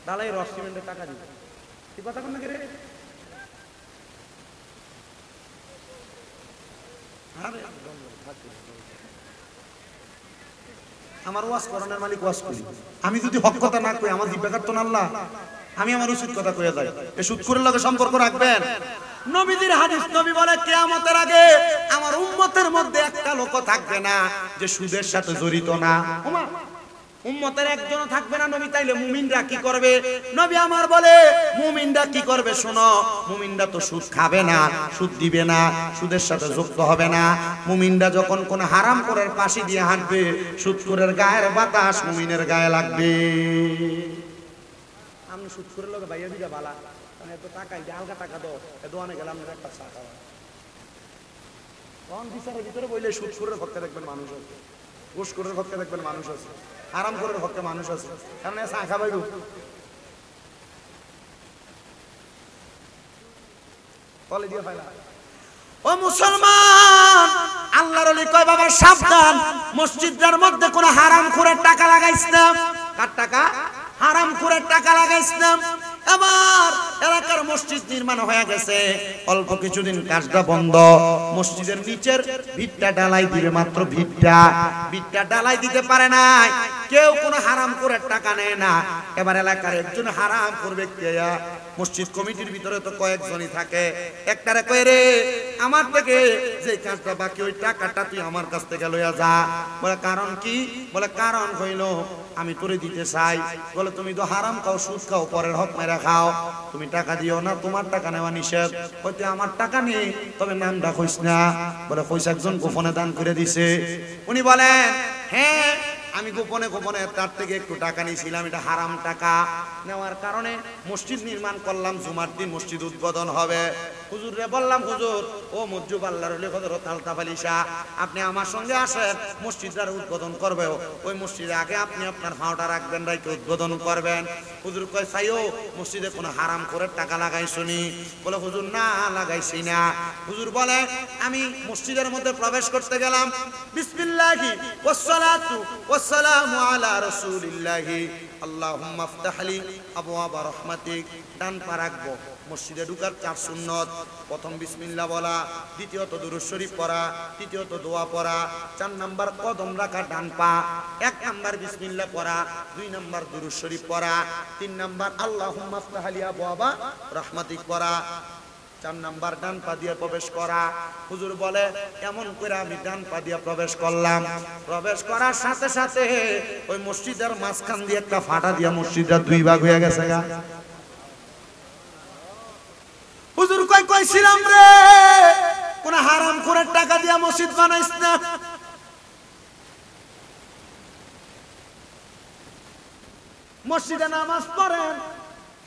ডালাই রস সিমেন্টের টাকা দিবে। কি কথা কোন না রে? আমার ওয়াজ করানোর মালিক ওয়াজ করি, আমি যদি হক কথা না কই আমার জিব্বা কাটতো না আল্লাহ। আমি আমার উচিত কথা কইয়া যাই। এই সুদখোরের লগে সম্পর্ক রাখবেন। নবীজির হাদিস, নবী বলে কিয়ামতের আগে আমার উম্মতের মধ্যে একটা লোক থাকবে না যে সুদের সাথে জড়িত না। ওমা উম্মতের একজনও থাকবে না। নবী তাইলে মুমিনরা কি করবে? নবী আমার বলে, মুমিনরা কি করবে শোনো। মুমিনরা তো সুদ খাবে না, সুদ দিবে না, সুদের সাথে যুক্ত হবে না। মুমিনরা যখন কোন হারাম করার পাশে দিয়ে হাঁটবে, সুদখোরের গায়ের বাতাস মুমিনের গায়ে লাগবে। আমি সুদখোরের লগে ভাইয়া দিগা বালা, মানে এত টাকা দিয়ে হালকা টাকা দাও, এত অনেক গেলাম একটা চা খাওয়া। তখন বিচারের ভিতরে বললে সুদখোরের পক্ষে দেখবেন মানুষ আছে, ঘুষখোরের পক্ষে দেখবেন মানুষ আছে, হারাম করে পক্ষে মানুষ আছে। কারণ চা খাবাই বলে দিয়ে ফাইলা। ও মুসলমান, আল্লাহর ওলি কয় বাবা সাবধান, মসজিদের মধ্যে কোন হারাম খোরের টাকা লাগাইছ না। কার টাকা? হারাম খোরের টাকা লাগাইছ না। এবার এলাকার মসজিদ নির্মাণ হয়ে গেছে, অল্প কিছুদিন কাজটা বন্ধ। মসজিদের নিচের ভিটটা ঢালাই দিবে, মাত্র ভিটটা ঢালাই দিতে পারে নাই। কেউ কোনো হারাম করে টাকা নেয় না। এবার এলাকার একজন হারাম করবে কে? মসজিদ কমিটির ভিতরে তো কয়েকজনই থাকে। একটারে কয়, রে আমার থেকে যে কাজটা বাকি ওই টাকাটা তুই আমার কাছ থেকে লইয়া যা। বলে কারণ কি? বলে কারণ হইল আমি তোরে দিতে চাই। বলে তুমি তো হারাম খাও, সুদ খাও, পরের হক মেরা খাও, তুমি টাকা দিও না, তোমার টাকা নেওয়া নিষেধ। হয়তো আমার টাকা নেই, তবে নামটা কইস না। বলে কইস একজন গোপনে দান করে দিছে। উনি বলেন, হ্যাঁ আমি গোপনে গোপনে তার থেকে একটু টাকা নিয়েছিলাম, এটা হারাম টাকা। নেওয়ার কারণে মসজিদ নির্মাণ করলাম, জুমার দিন মসজিদ উদ্বোধন হবে। হুজুরে বললাম, হুজুর ও মজ্জুব আল্লাহর ওলি হযরত আলতাফ আলী শাহ, আপনি আমার সঙ্গে আসেন, মসজিদটার উদ্বোধন করবে। ওই মসজিদে আগে আপনি আপনার পাওটা রাখবেন, রাইকে উদ্বোধন করবেন। হুজুর কয়, চাইও মসজিদে কোনো হারাম করে টাকা লাগাইছনি? বলে, হুজুর না, লাগাইছি না। হুজুর বলে, আমি মসজিদের মধ্যে প্রবেশ করতে গেলাম, বিসমিল্লাহি ওয়াসসালাতু ওয়াসসালামু আলা রাসূলিল্লাহি আল্লাহুম্মা ইফতাহ লি আবওয়াবা রাহমাতিক। ডান পা রাখবো। মসজিদে ঢুকার 4 সুন্নত: প্রথম বিসমিল্লাহ বলা, দ্বিতীয়ত দুরূদ শরীফ পড়া, তৃতীয়ত দোয়া পড়া, 4 নাম্বার কদম রাখা ডান পা, 1 নাম্বার বিসমিল্লাহ পড়া, 2 নাম্বার দুরূদ শরীফ পড়া, 3 নাম্বার আল্লাহুম্মা ইফতাহ লি আবওয়াবা রাহমাতিক পড়া, 4 নাম্বার ডান পা দিয়ে প্রবেশ করা। হুজুর বলে, এমন করে আমি ডান পা দিয়ে প্রবেশ করলাম। প্রবেশ করার সাথে সাথে ওই মসজিদের মাঝখান দিয়ে একটা ফাটা দিয়ে মসজিদটা 2 ভাগ হয়ে গেছে গা। হুজুর কইছিলাম রে, কোন হারাম করে টাকা দিয়া মসজিদ বানাইস না। মসজিদে নামাজ পড়েন,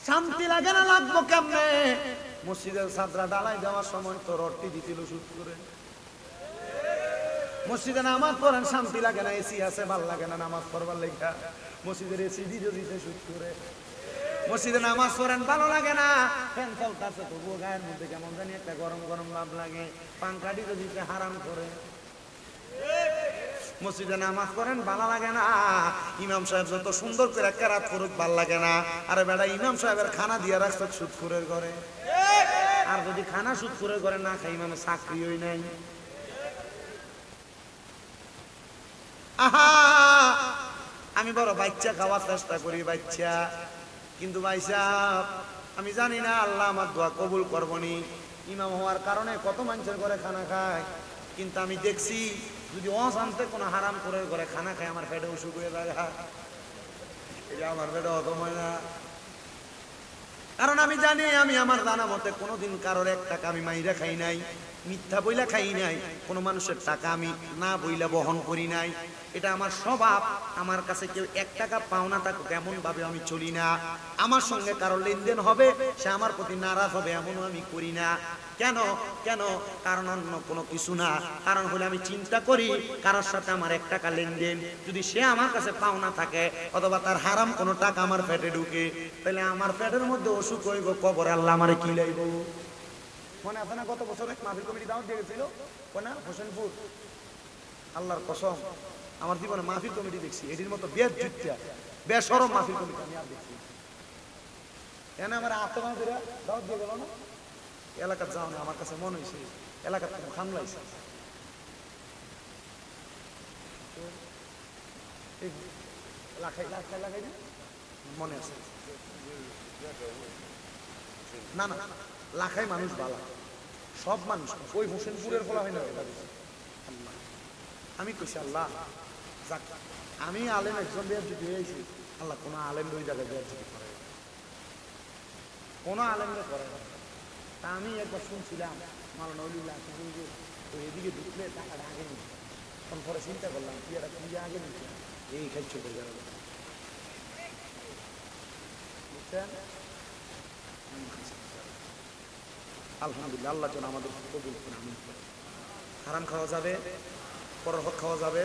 শান্তি লাগে না? লাগবো কেমনে? মসজিদের ছাদরা ডালাই দেওয়ার সময় তো রটি দিছিল সুদ করে। মসজিদে নামাজ পড়েন, শান্তি লাগে না? এসি আছে, ভাল লাগে না নামাজ পড়বার লেখা? মসজিদের এসি দিতে সুদ করে। মসজিদে নামাজ পড়েন, ভালো লাগে না? ফ্যান চলতেছে তবুও গায়ের মধ্যে কেমন জানি একটা গরম গরম ভাব লাগে। পাঙ্খা দিতে হারাম করে। মসজিদে নামাজ পড়েন, ভালো লাগে না? ইমাম সাহেব যত সুন্দর করে কেরাত করুক, ভাল লাগে না? আরে বেটা, ইমাম সাহেবের খানা দিয়ে রাখছে সুদখোরের ঘরে। আর যদি খানা সুদখোরের ঘরে না খাই, ইমামের চাকরি হই নাই। আহা, আমি বড় বাচ্চা খাওয়ার চেষ্টা করি, বাচ্চা। কিন্তু ভাই সাহেব, আমি জানি না আল্লাহ আমার দোয়া কবুল করবনি। ইমাম হওয়ার কারণে কত মানুষের ঘরে খানা খায়, কিন্তু আমি দেখছি যদি অশান্তে কোনো হারাম করে ঘরে খানা খায়, আমার পেটে অসুখ হয়ে যায়। এটা আমার পেটে অত হয় না, কারণ আমি জানি আমি আমার জানা মতে কোনোদিন কারোর 1 টাকা আমি মাইরা খাই নাই, মিথ্যা বইলা খাই নাই, কোনো মানুষের টাকা আমি না বইলা বহন করি নাই। এটা আমার স্বভাব। আমার কাছে কেউ 1 টাকা পাওনা থাকুক, এমন ভাবে আমি চলি না। আমার সঙ্গে কারো লেনদেন হবে, সে আমার প্রতি নারাজ হবে, এমনও আমি করি না। কেন? কারণ অন্য কোনো কিছু না। কারণ হলে আমি চিন্তা করি, কারোর সাথে আমার 1 টাকা লেনদেন যদি সে আমার কাছে পাওনা থাকে, অথবা তার হারাম কোনো টাকা আমার পেটে ঢুকে, তাহলে আমার পেটের মধ্যে অসুখ হইব, কবরে আল্লাহ আমারে কি লাইব। মনে আছে না, গত বছর এক মাহফিল কমিটি দাওয়াত দিয়ে গেছিল না, হোসেনপুর? আল্লাহর কসম, আমার জীবনে মাহফিল কমিটি দেখছি এটির মতো বেশরম মাহফিল কমিটি আমি আর দেখছি। এনে আমার আত্মবাদ দাওয়াত দিয়ে গেল না, এলাকার যাও না, আমার কাছে মনে হয়েছে এলাকার কোনো খামলাইছে। লাখাই মনে আছে না? না, লাখাই মানুষ বালা, সব মানুষ ওই হোসেনপুরের বলা হয় না। আমি কইছি, আল্লাহ যাক, আমি আলেম একজন দেয়ার যদি হয়েছি, আল্লাহ কোনো আলেম ওই জায়গায় দেয়ার যদি করে, কোনো আলেমরে করে না। তা আমি একবার শুনছিলাম মালানা এদিকে ঢুকলে টাকাটা আগে নিচ্ছে, তখন পরে চিন্তা করলাম কি একটা কি আগে নিচ্ছে, এই খাই চলে গেল। বুঝছেন? আলহামদুলিল্লাহ, আল্লাহ যেন আমাদের কবুল করে। হারাম খাওয়া যাবে, পরের হক খাওয়া যাবে,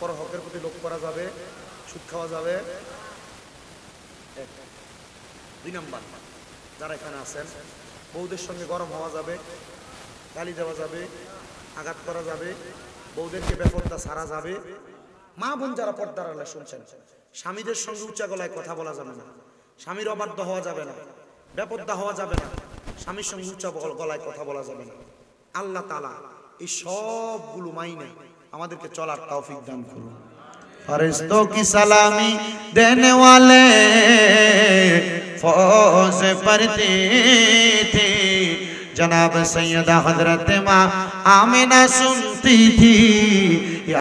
পরের হকের প্রতি লোক করা যাবে, সুদ খাওয়া যাবে। 2 নাম্বার, যারা এখানে আছেন, বউদের সঙ্গে গরম হওয়া যাবে, গালি দেওয়া যাবে, আঘাত করা যাবে, বউদেরকে বেপরদা ছাড়া যাবে। মা বোন যারা পর্দার আড়ালে শুনছেন, স্বামীদের সঙ্গে উচ্চা গলায় কথা বলা যাবে না, স্বামীর অবাধ্য হওয়া যাবে না, বেপরদা হওয়া যাবে না, স্বামীর সঙ্গে উচ্চা গলায় কথা বলা যাবে না। আল্লাহ তাআলা এই সবগুলো মাইনে আমাদেরকে চলার তৌফিক দান করুন। फरिश्तों की सलामी देने वाले फौज पढ़ती थी, जनाब सैयदा हजरत माँ आमिना सुनती थी।